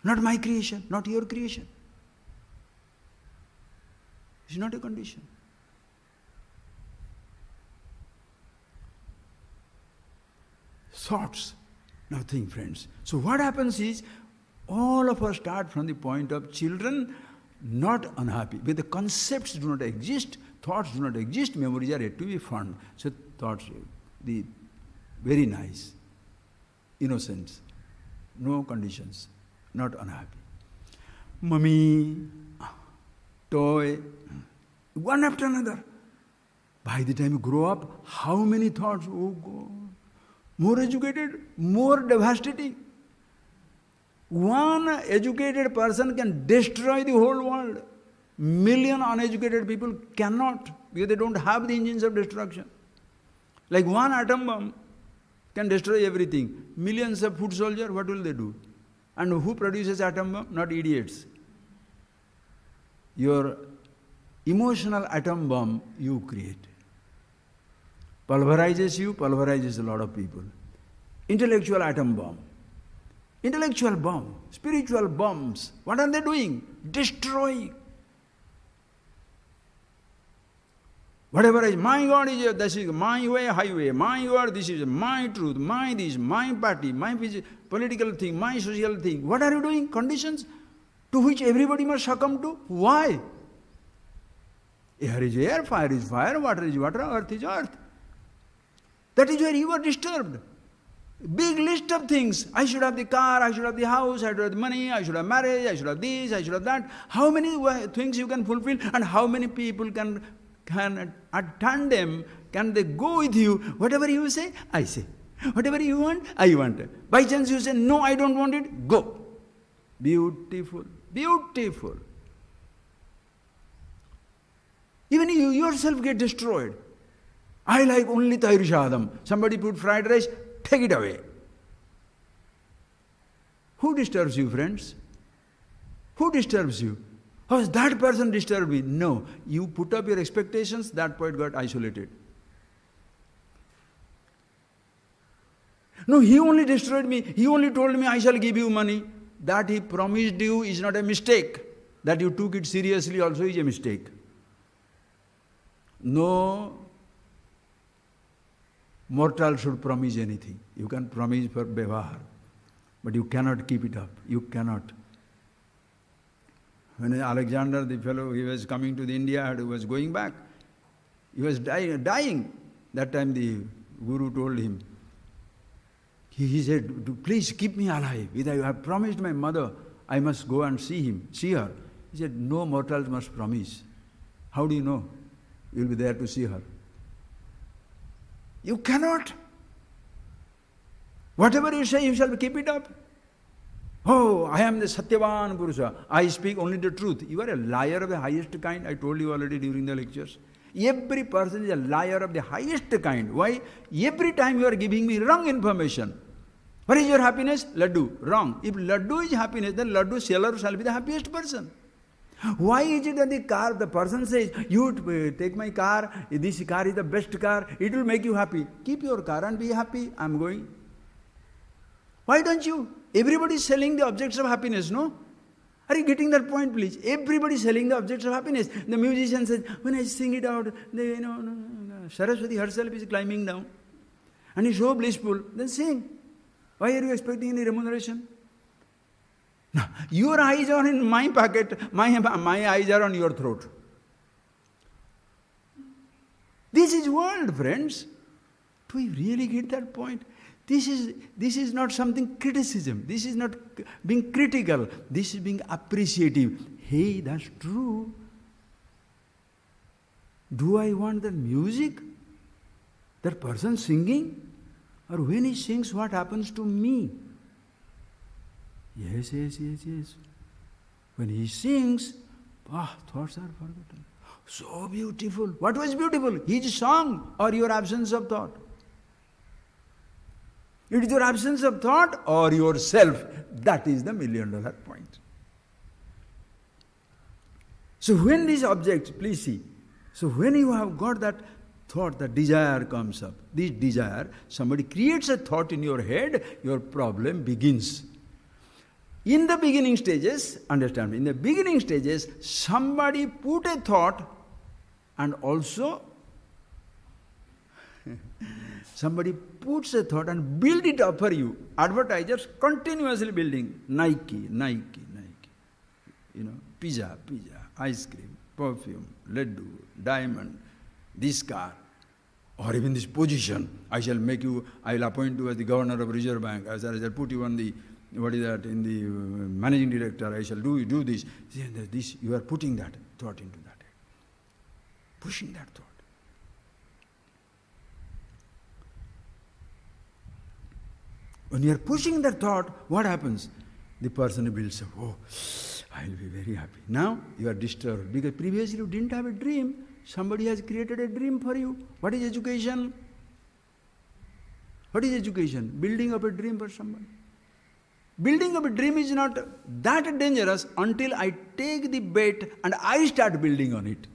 Not my creation, not your creation. It's not a condition. Thoughts. Now think, friends. So what happens is, all of us start from the point of children not unhappy. But the concepts do not exist, thoughts do not exist, memories are yet to be formed. So thoughts, the very nice, innocence, no conditions, not unhappy. Mummy, toy, one after another. By the time you grow up, how many thoughts? Oh God. More educated, more devastating. One educated person can destroy the whole world. Million uneducated people cannot, because they don't have the engines of destruction. Like one atom bomb can destroy everything. Millions of foot soldiers, what will they do? And who produces atom bomb? Not idiots. Your emotional atom bomb you create. Pulverizes you, pulverizes a lot of people. Intellectual atom bomb. Intellectual bomb, spiritual bombs. What are they doing? Destroying. Whatever is, my God is, this is my way, highway, my God, this is my truth, my this, my party, my political thing, my social thing. What are you doing? Conditions to which everybody must succumb to. Why? Air is air, fire is fire, water is water, earth is earth. That is where you are disturbed. Big list of things. I should have the car, I should have the house, I should have the money, I should have marriage, I should have this, I should have that. How many things you can fulfill, and how many people can at tandem, can they go with you? Whatever you say, I say. Whatever you want, I want. By chance you say, no, I don't want it, go. Beautiful, beautiful. Even you yourself get destroyed. I like only Tahir Shahadam. Somebody put fried rice, take it away. Who disturbs you, friends? Who disturbs you? Oh, that person disturbed me. No, you put up your expectations, that point got isolated. No, he only destroyed me. He only told me I shall give you money. That he promised you is not a mistake. That you took it seriously also is a mistake. No mortal should promise anything. You can promise for Bevahar, but you cannot keep it up. You cannot. When Alexander, the fellow, he was coming to the India, he was going back. He was dying. That time the Guru told him, he said, please keep me alive. I have promised my mother, I must go and see her. He said, no mortals must promise. How do you know you will be there to see her? You cannot. Whatever you say, you shall keep it up. Oh, I am the Satyavan Purusha. I speak only the truth. You are a liar of the highest kind. I told you already during the lectures. Every person is a liar of the highest kind. Why? Every time you are giving me wrong information. What is your happiness? Laddu. Wrong. If Laddu is happiness, then Laddu seller shall be the happiest person. Why is it that the person says, you take my car, this car is the best car, it will make you happy. Keep your car and be happy. I am going. Why don't you? Everybody is selling the objects of happiness, no? Are you getting that point, please? Everybody is selling the objects of happiness. The musician says, when I sing it out, Saraswati herself is climbing down. And it's so blissful. Then sing. Why are you expecting any remuneration? No, your eyes are in my pocket, my eyes are on your throat. This is world, friends. Do we really get that point? This is not something criticism. This is not being critical. This is being appreciative. Hey, that's true. Do I want that music? That person singing? Or when he sings, what happens to me? Yes. When he sings, thoughts are forgotten. So beautiful. What was beautiful? His song or your absence of thought? It is your absence of thought or yourself. That is the $1 million point. So when these objects, please see, so when you have got that thought, the desire comes up. This desire, somebody creates a thought in your head, your problem begins. In the beginning stages, understand, in the beginning stages, somebody put a thought and also somebody puts a thought and build it up for you. Advertisers continuously building Nike, pizza, ice cream, perfume, laddu, diamond, this car, or even this position. I will appoint you as the governor of Reserve Bank. I shall put you on the, in the managing director. I shall do this. This. You are putting that thought into that. Pushing that thought. When you are pushing that thought, what happens? The person builds up, oh, I will be very happy. Now you are disturbed because previously you didn't have a dream. Somebody has created a dream for you. What is education? What is education? Building up a dream for somebody. Building up a dream is not that dangerous until I take the bait and I start building on it.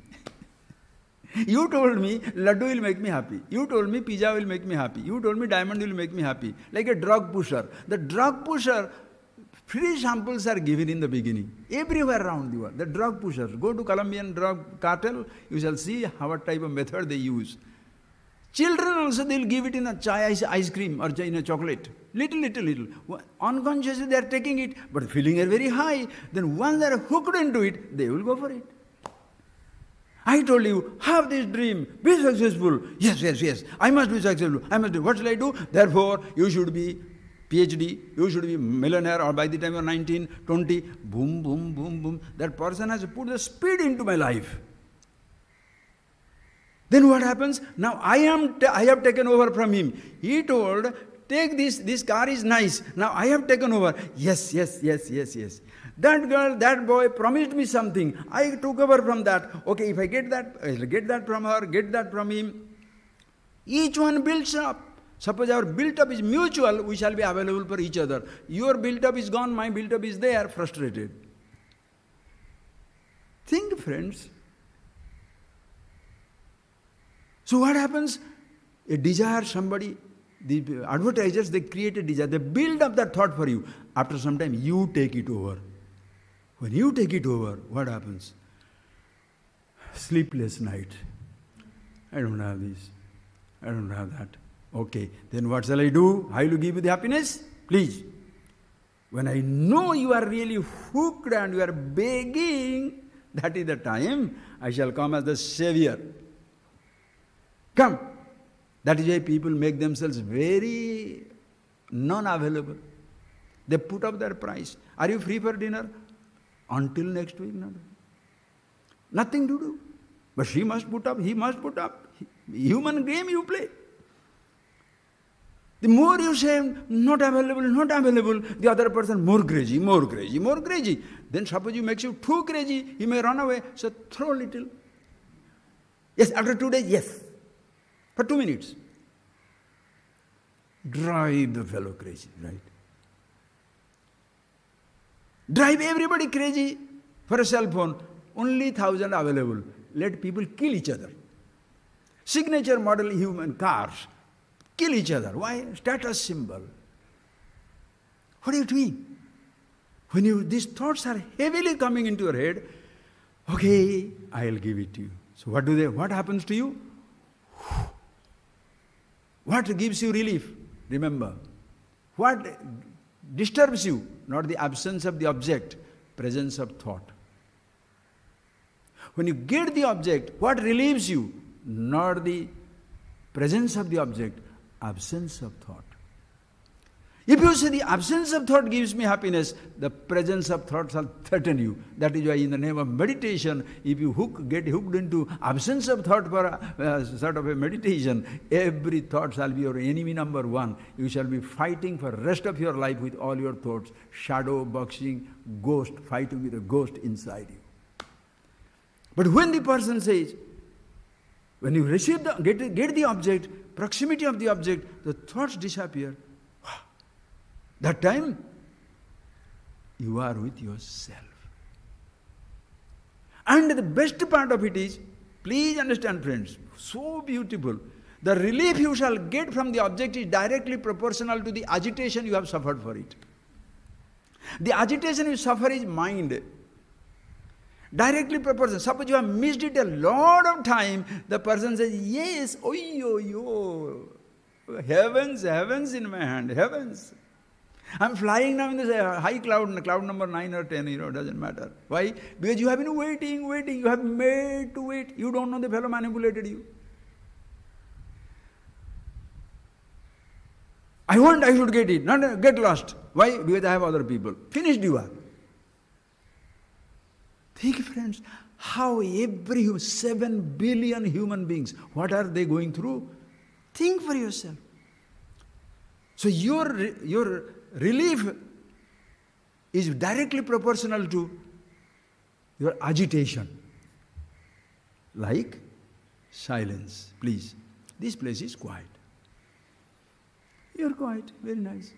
You told me laddu will make me happy. You told me pizza will make me happy. You told me diamond will make me happy. Like a drug pusher. The drug pusher, free samples are given in the beginning. Everywhere around the world. The drug pushers. Go to Colombian drug cartel, you shall see what type of method they use. Children also, they will give it in a chai ice cream or in a chocolate. Little. Unconsciously they are taking it, but feeling are very high. Then once they are hooked into it, they will go for it. I told you, have this dream, be successful. Yes, I must be successful. What shall I do? Therefore, you should be PhD, you should be millionaire, or by the time you are 19, 20, boom. That person has put the speed into my life. Then what happens? Now I have taken over from him. He told, take this car is nice. Now I have taken over. Yes. That girl, that boy promised me something. I took over from that. Okay, if I get that, I will get that from her, get that from him. Each one builds up. Suppose our built-up is mutual, we shall be available for each other. Your built-up is gone, my built-up is there, frustrated. Think, friends. So what happens? A desire, somebody, the advertisers, they create a desire. They build up that thought for you. After some time, you take it over. When you take it over, what happens? Sleepless night. I don't have this. I don't have that. Okay, then what shall I do? How will you give me the happiness? Please. When I know you are really hooked and you are begging, that is the time I shall come as the savior. Come. That is why people make themselves very non-available. They put up their price. Are you free for dinner? Until next week, no. Nothing to do. But she must put up, he must put up. Human game you play. The more you say, not available, the other person more crazy. Then suppose you makes you too crazy, he may run away. So throw little. Yes, after 2 days, yes. For 2 minutes. Drive the fellow crazy, right? Drive everybody crazy for a cell phone. Only 1,000 available. Let people kill each other. Signature model human cars. Kill each other. Why? Status symbol. What are you doing? When these thoughts are heavily coming into your head, okay, I'll give it to you. So what happens to you? What gives you relief? Remember, what disturbs you? Not the absence of the object, presence of thought. When you get the object, what relieves you? Not the presence of the object, absence of thought. If you say the absence of thought gives me happiness, the presence of thought shall threaten you. That is why in the name of meditation, if you get hooked into absence of thought for sort of a meditation, every thought shall be your enemy number one. You shall be fighting for the rest of your life with all your thoughts. Shadow, boxing, ghost, fighting with a ghost inside you. But when the person says, when you receive get the object, proximity of the object, the thoughts disappear. That time, you are with yourself. And the best part of it is, please understand friends, so beautiful. The relief you shall get from the object is directly proportional to the agitation you have suffered for it. The agitation you suffer is mind. Directly proportional. Suppose you have missed it a lot of time, the person says, yes, heavens, heavens in my hand, heavens. I'm flying now in this high cloud, cloud number 9 or 10, doesn't matter. Why? Because you have been waiting, you have been made to wait. You don't know the fellow manipulated you. I want, I should get it, not get lost. Why? Because I have other people. Finished you are. Think, friends, how every 7 billion human beings, what are they going through? Think for yourself. So your relief is directly proportional to your agitation. Like silence, please. This place is quiet. You're quiet, very nice.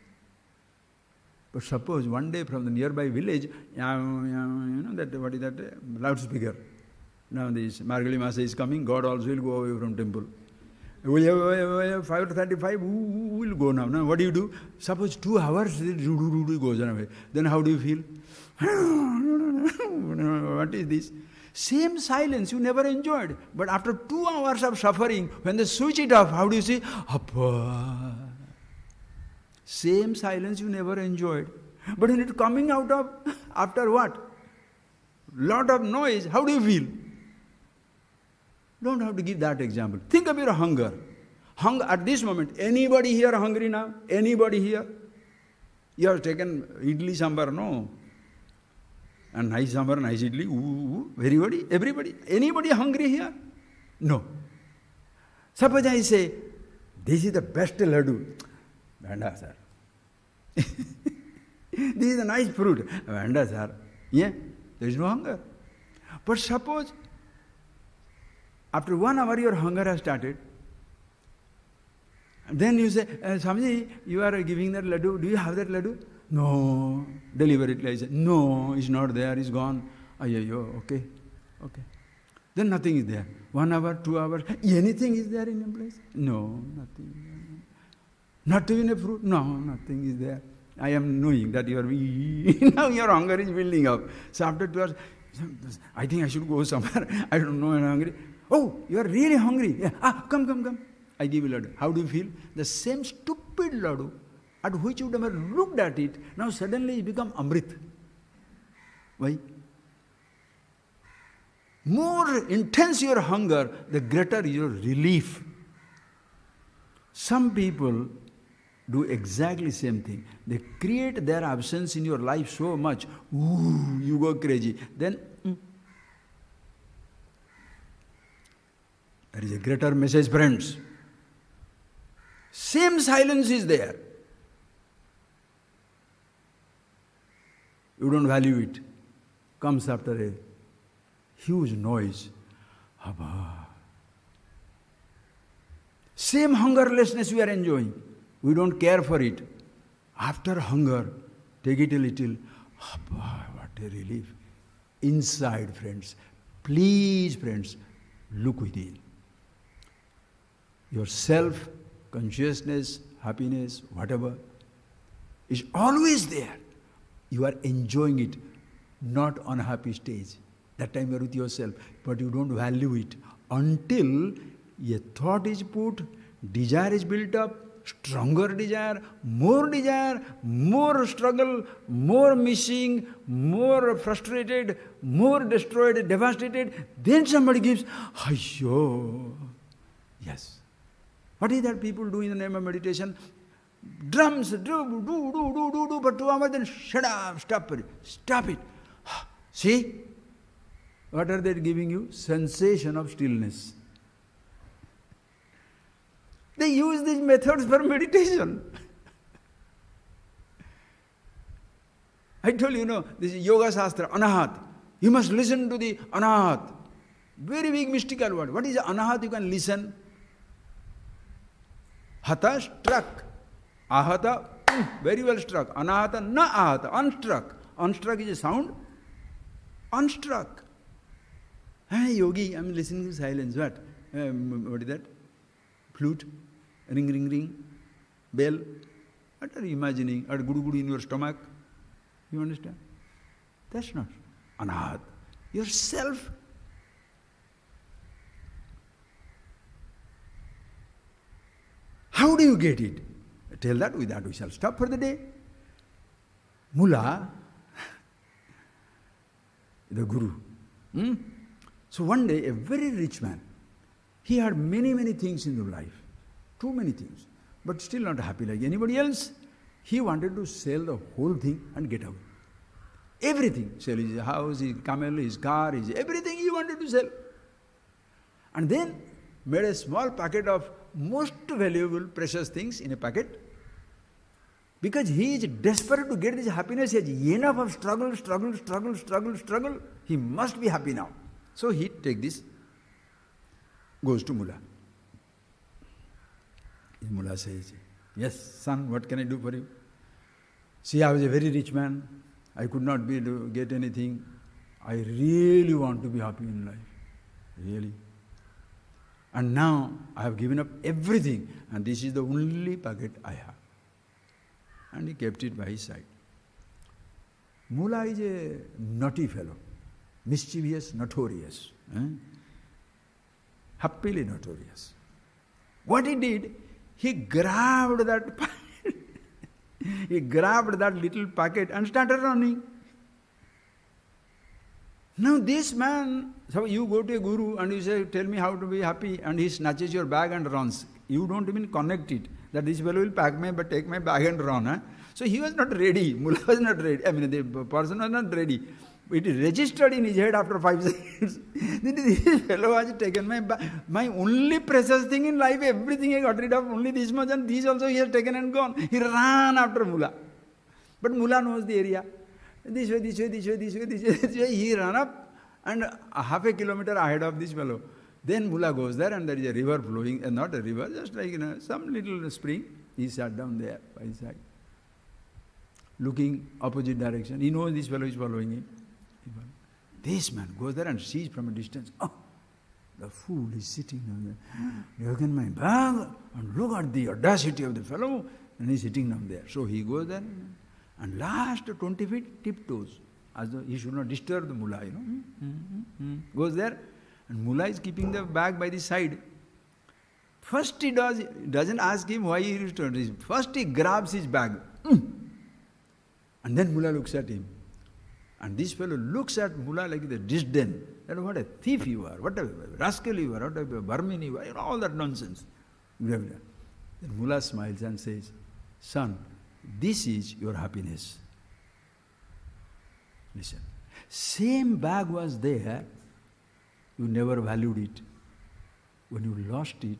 But suppose one day from the nearby village, what is that, loudspeaker. Now this Margali Masa is coming, God also will go away from temple. 5:35, who will go now? Now what do? Suppose 2 hours, it goes away. Then how do you feel? What is this? Same silence you never enjoyed. But after 2 hours of suffering, when they switch it off, how do you see? Same silence you never enjoyed. But when it's coming out of, after what? Lot of noise, how do you feel? Don't have to give that example. Think of your hunger. Hunger at this moment. Anybody here hungry now? Anybody here? You have taken idli sambar, no? And nice sambar, nice idli, everybody, everybody. Anybody hungry here? No. Suppose I say, this is the best laddu. Vanda, sir. This is a nice fruit. Vanda, sir. Yeah, there is no hunger. But suppose, after 1 hour your hunger has started, then you say, Swamiji, you are giving that laddu. Do you have that laddu? No. Deliver it. I say, no, it's not there, it's gone. Okay. Then nothing is there. 1 hour, 2 hours, anything is there in a place? No, nothing. Not even a fruit? No, nothing is there. I am knowing that you are, now your hunger is building up. So after 2 hours, I think I should go somewhere. I don't know, I'm hungry. Oh, you are really hungry. Yeah. Come. I give you laddu. How do you feel? The same stupid laddu at which you never looked at it, now suddenly it become amrit. Why? More intense your hunger, the greater your relief. Some people do exactly same thing. They create their absence in your life so much, you go crazy. Then, there is a greater message, friends. Same silence is there. You don't value it. Comes after a huge noise. Same hungerlessness we are enjoying. We don't care for it. After hunger, take it a little. What a relief. Inside, friends. Please, friends, look within. Your self, consciousness, happiness, whatever, is always there. You are enjoying it, not on a happy stage. That time you are with yourself, but you don't value it until a thought is put, desire is built up, stronger desire, more struggle, more missing, more frustrated, more destroyed, devastated. Then somebody gives, yes. What is that people do in the name of meditation? Drums, do, for 2 hours, then shut up, stop it. See? What are they giving you? Sensation of stillness. They use these methods for meditation. I told you, this is Yoga Shastra, Anahat. You must listen to the Anahat. Very big mystical word. What is Anahat? You can listen. Hata, struck. Ahata, very well struck. Anahata, na ahata, unstruck. Unstruck is a sound. Unstruck. Hey, yogi, I'm listening to silence. What? What is that? Flute? Ring, ring, ring? Bell? What are you imagining? Or gudu gudu in your stomach? You understand? That's not anahat. Yourself. How do you get it? Tell that, with that we shall stop for the day. Mula, the guru. So one day, a very rich man, he had many, many things in his life. Too many things. But still not happy like anybody else. He wanted to sell the whole thing and get out. Everything. Sell his house, his camel, his car, his everything he wanted to sell. And then made a small packet of most valuable, precious things in a packet. Because he is desperate to get this happiness, he has enough of struggle. He must be happy now. So he takes this, goes to Mullah. Mullah says, yes, son, what can I do for you? See, I was a very rich man. I could not be to get anything. I really want to be happy in life. Really. And now I have given up everything, and this is the only packet I have. And he kept it by his side. Mullah is a naughty fellow, mischievous, notorious. Happily notorious. What he did, he grabbed that little packet and started running. Now this man, so you go to a guru and you say, tell me how to be happy, and he snatches your bag and runs. You don't even connect it, that this fellow will take my bag and run. Huh? So he was not ready, Mullah was not ready, I mean the person was not ready. It is registered in his head after 5 seconds. This fellow has taken my only precious thing in life, everything I got rid of, only this much, and this also he has taken and gone. He ran after Mullah. But Mullah knows the area. This way, he ran up and half a kilometer ahead of this fellow. Then Mullah goes there and there is a river flowing, not a river, just like some little spring. He sat down there by his side, looking opposite direction. He knows this fellow is following him. This man goes there and sees from a distance, oh, the fool is sitting down there. Look at my bag and look at the audacity of the fellow, and he's sitting down there. So he goes there and last 20 feet tiptoes, as though he should not disturb the Mullah, Goes there and Mullah is keeping the bag by the side. First he doesn't ask him why he is doing this. First he grabs his bag. And then Mullah looks at him. And this fellow looks at Mullah like the disdain. That what a thief you are, what a rascal you are, what a vermin you are, all that nonsense. Then Mullah smiles and says, son, this is your happiness. Listen. Same bag was there, you never valued it. When you lost it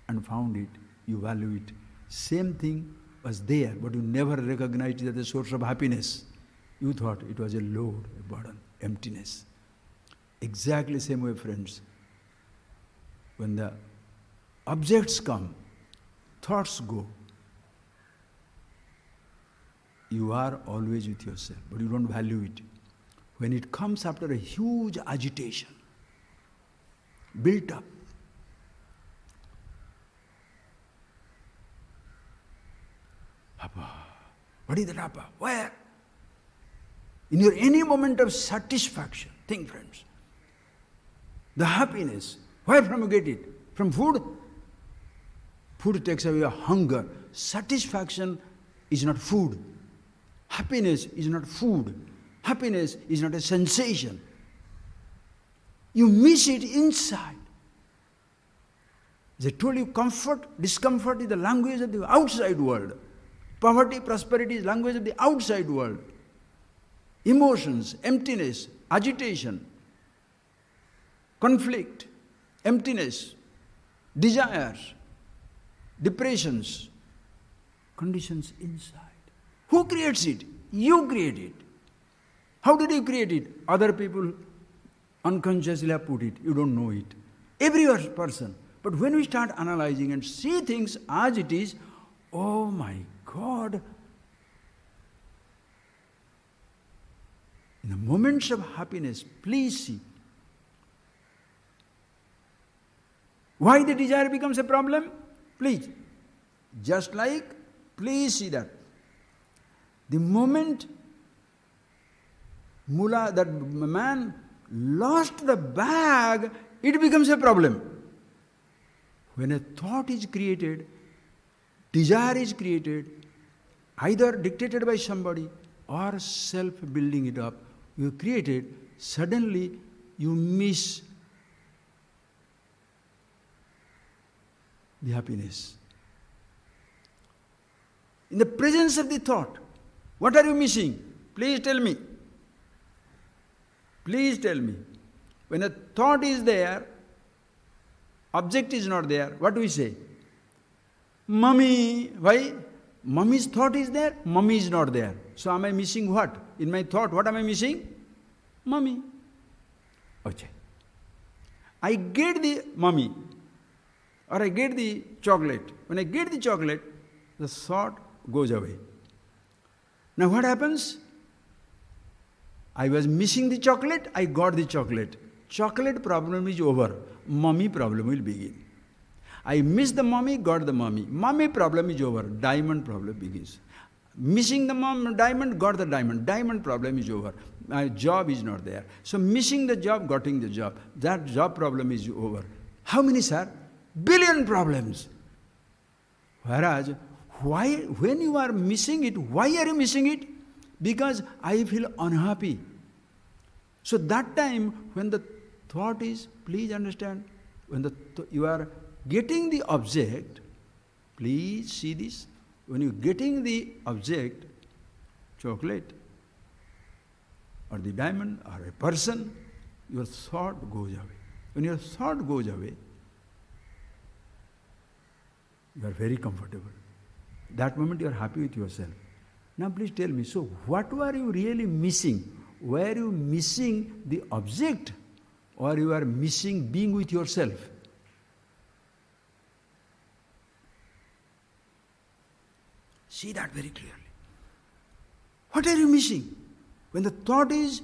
and found it, you value it. Same thing was there, but you never recognized it as a source of happiness. You thought it was a load, a burden, emptiness. Exactly same way, friends. When the objects come, thoughts go, you are always with yourself, but you don't value it. When it comes after a huge agitation, built up, Appa. What is that Appa? Where? In your any moment of satisfaction, think friends, the happiness, where from you get it? From food? Food takes away your hunger. Satisfaction is not food. Happiness is not food. Happiness is not a sensation. You miss it inside. As I told you, comfort, discomfort is the language of the outside world. Poverty, prosperity is language of the outside world. Emotions, emptiness, agitation, conflict, emptiness, desires, depressions, conditions inside. Who creates it? You create it. How did you create it? Other people unconsciously have put it. You don't know it. Every person. But when we start analyzing and see things as it is, oh my God, in the moments of happiness, please see, Why the desire becomes a problem? Please. Just like, please see that. The moment Mullah, that man, lost the bag, it becomes a problem. When a thought is created, desire is created, either dictated by somebody or self-building it up, you create it, suddenly you miss the happiness. In the presence of the thought, what are you missing? Please tell me. Please tell me. When a thought is there, object is not there, what do we say? Mummy. Why? Mummy's thought is there, mummy is not there. So am I missing what? In my thought, what am I missing? Mummy. Okay. I get the mummy, or I get the chocolate. When I get the chocolate, the thought goes away. Now what happens? I was missing the chocolate, I got the chocolate. Chocolate problem is over. Mummy problem will begin. I missed the mummy, got the mummy. Mummy problem is over. Diamond problem begins. Missing the diamond, got the diamond. Diamond problem is over. My job is not there. So missing the job, getting the job. That job problem is over. How many, sir? Billion problems. Whereas, why, when you are missing it, why are you missing it? Because I feel unhappy. So that time when the thought is, please understand, when you are getting the object, please see this, when you are getting the object, chocolate, or the diamond, or a person, your thought goes away. When your thought goes away, you are very comfortable. That moment you are happy with yourself. Now please tell me, so what were you really missing? Were you missing the object, or you are missing being with yourself? See that very clearly. What are you missing? When the thought is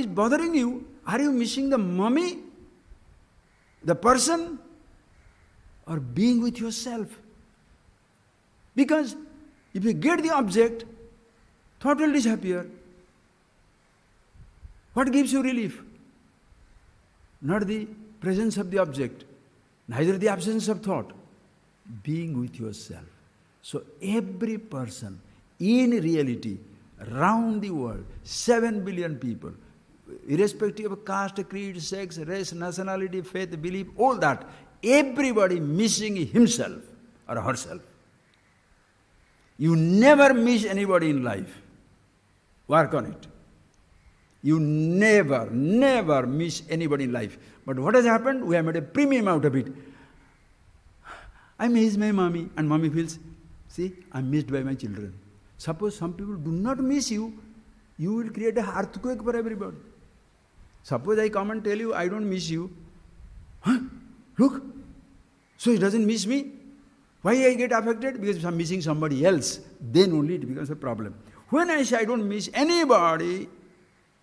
bothering you, are you missing the mummy, the person, or being with yourself? Because if you get the object, thought will disappear. What gives you relief? Not the presence of the object, neither the absence of thought. Being with yourself. So every person in reality, around the world, 7 billion people, irrespective of caste, creed, sex, race, nationality, faith, belief, all that, everybody missing himself or herself. You never miss anybody in life. Work on it. You never miss anybody in life. But what has happened? We have made a premium out of it. I miss my mommy, and mommy feels, see, I'm missed by my children. Suppose some people do not miss you, you will create an earthquake for everybody. Suppose I come and tell you, I don't miss you. Huh? Look, so he doesn't miss me? Why I get affected? Because I'm missing somebody else. Then only it becomes a problem. When I say I don't miss anybody,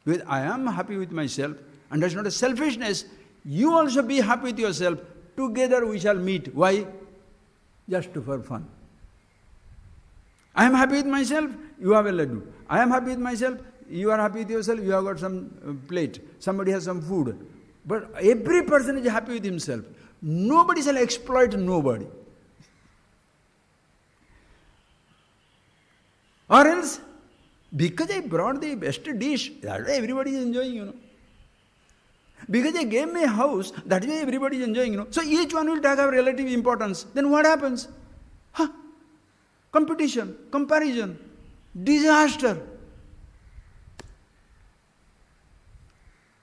because I am happy with myself, and that's not a selfishness, you also be happy with yourself. Together we shall meet. Why? Just for fun. I am happy with myself, you have a laddu. I am happy with myself, you are happy with yourself, you have got some plate. Somebody has some food. But every person is happy with himself. Nobody shall exploit nobody. Or else, because I brought the best dish, that way everybody is enjoying, Because I gave me a house, that way everybody is enjoying, So each one will take our relative importance. Then what happens? Competition, comparison, disaster.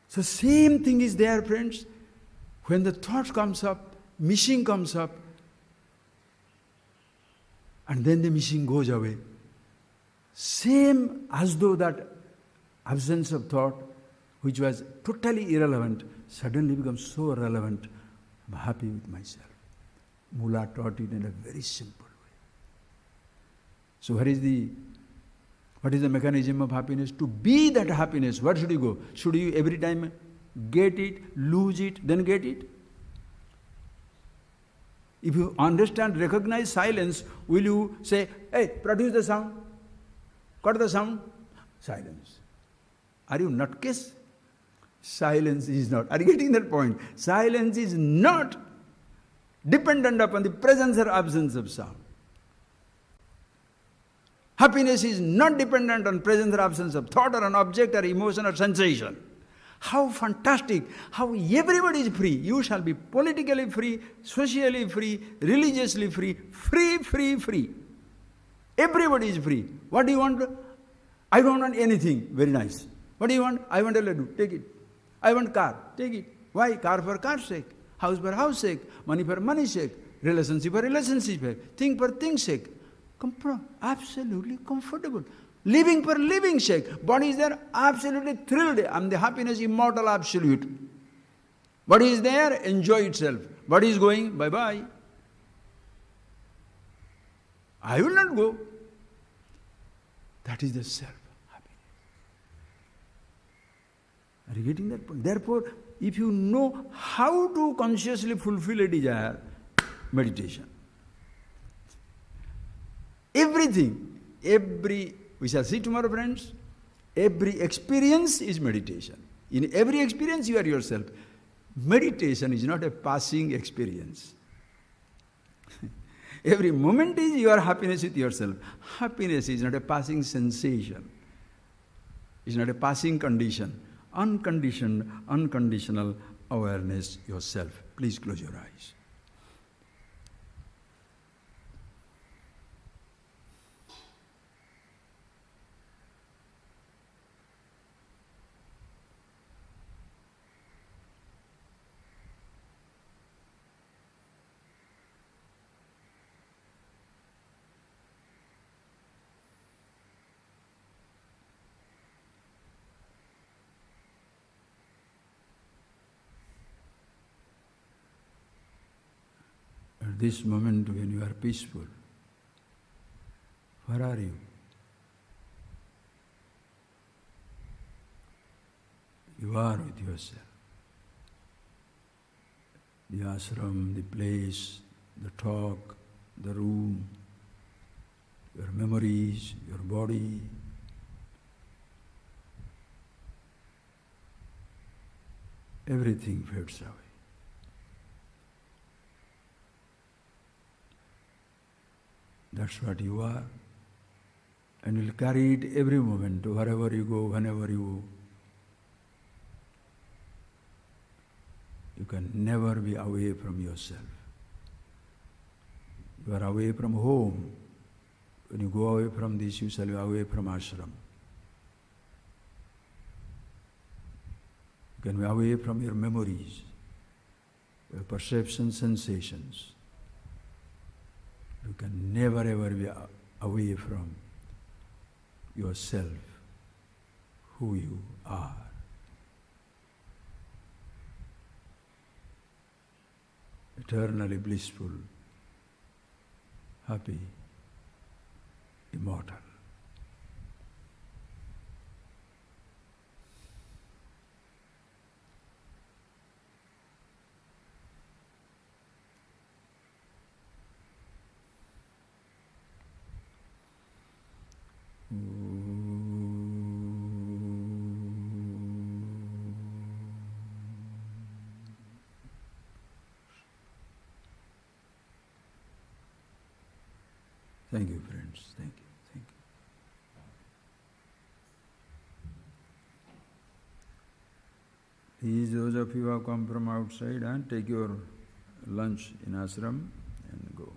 So same thing is there, friends. When the thought comes up, missing comes up, and then the missing goes away. Same as though that absence of thought, which was totally irrelevant, suddenly becomes so relevant. I'm happy with myself. Mullah taught it in a very simple way. So what is the mechanism of happiness? To be that happiness, where should you go? Should you every time get it, lose it, then get it? If you understand, recognize silence, will you say, hey, produce the sound, cut the sound? Silence. Are you nutcase? Silence is not. Are you getting that point? Silence is not dependent upon the presence or absence of sound. Happiness is not dependent on presence or absence of thought or an object or emotion or sensation. How fantastic! How everybody is free. You shall be politically free, socially free, religiously free, free. Everybody is free. What do you want? I don't want anything. Very nice. What do you want? I want a laddu. Take it. I want car. Take it. Why? Car for car's sake. House for house sake. Money for money's sake. Relationship for relationship's sake. Thing for thing's sake. Absolutely comfortable. Living for living's sake. Body is there, absolutely thrilled. I'm the happiness, immortal, absolute. Body is there, enjoy itself. Body is going, bye-bye. I will not go. That is the self-happiness. Are you getting that point? Therefore, if you know how to consciously fulfill a desire, meditation. Everything, we shall see tomorrow, friends, every experience is meditation. In every experience, you are yourself. Meditation is not a passing experience. Every moment is your happiness with yourself. Happiness is not a passing sensation. It's not a passing condition. Unconditioned, unconditional awareness yourself. Please close your eyes. At this moment when you are peaceful, where are you? You are with yourself. The ashram, the place, the talk, the room, your memories, your body. Everything fades away. That's what you are. And you'll carry it every moment, wherever you go, whenever you go. You can never be away from yourself. You are away from home. When you go away from this, you shall be away from ashram. You can be away from your memories, your perceptions, sensations. You can never ever be away from yourself, who you are. Eternally blissful, happy, immortal. Thank you, friends. Thank you. Thank you. Please, those of you who have come from outside, and take your lunch in ashram and go.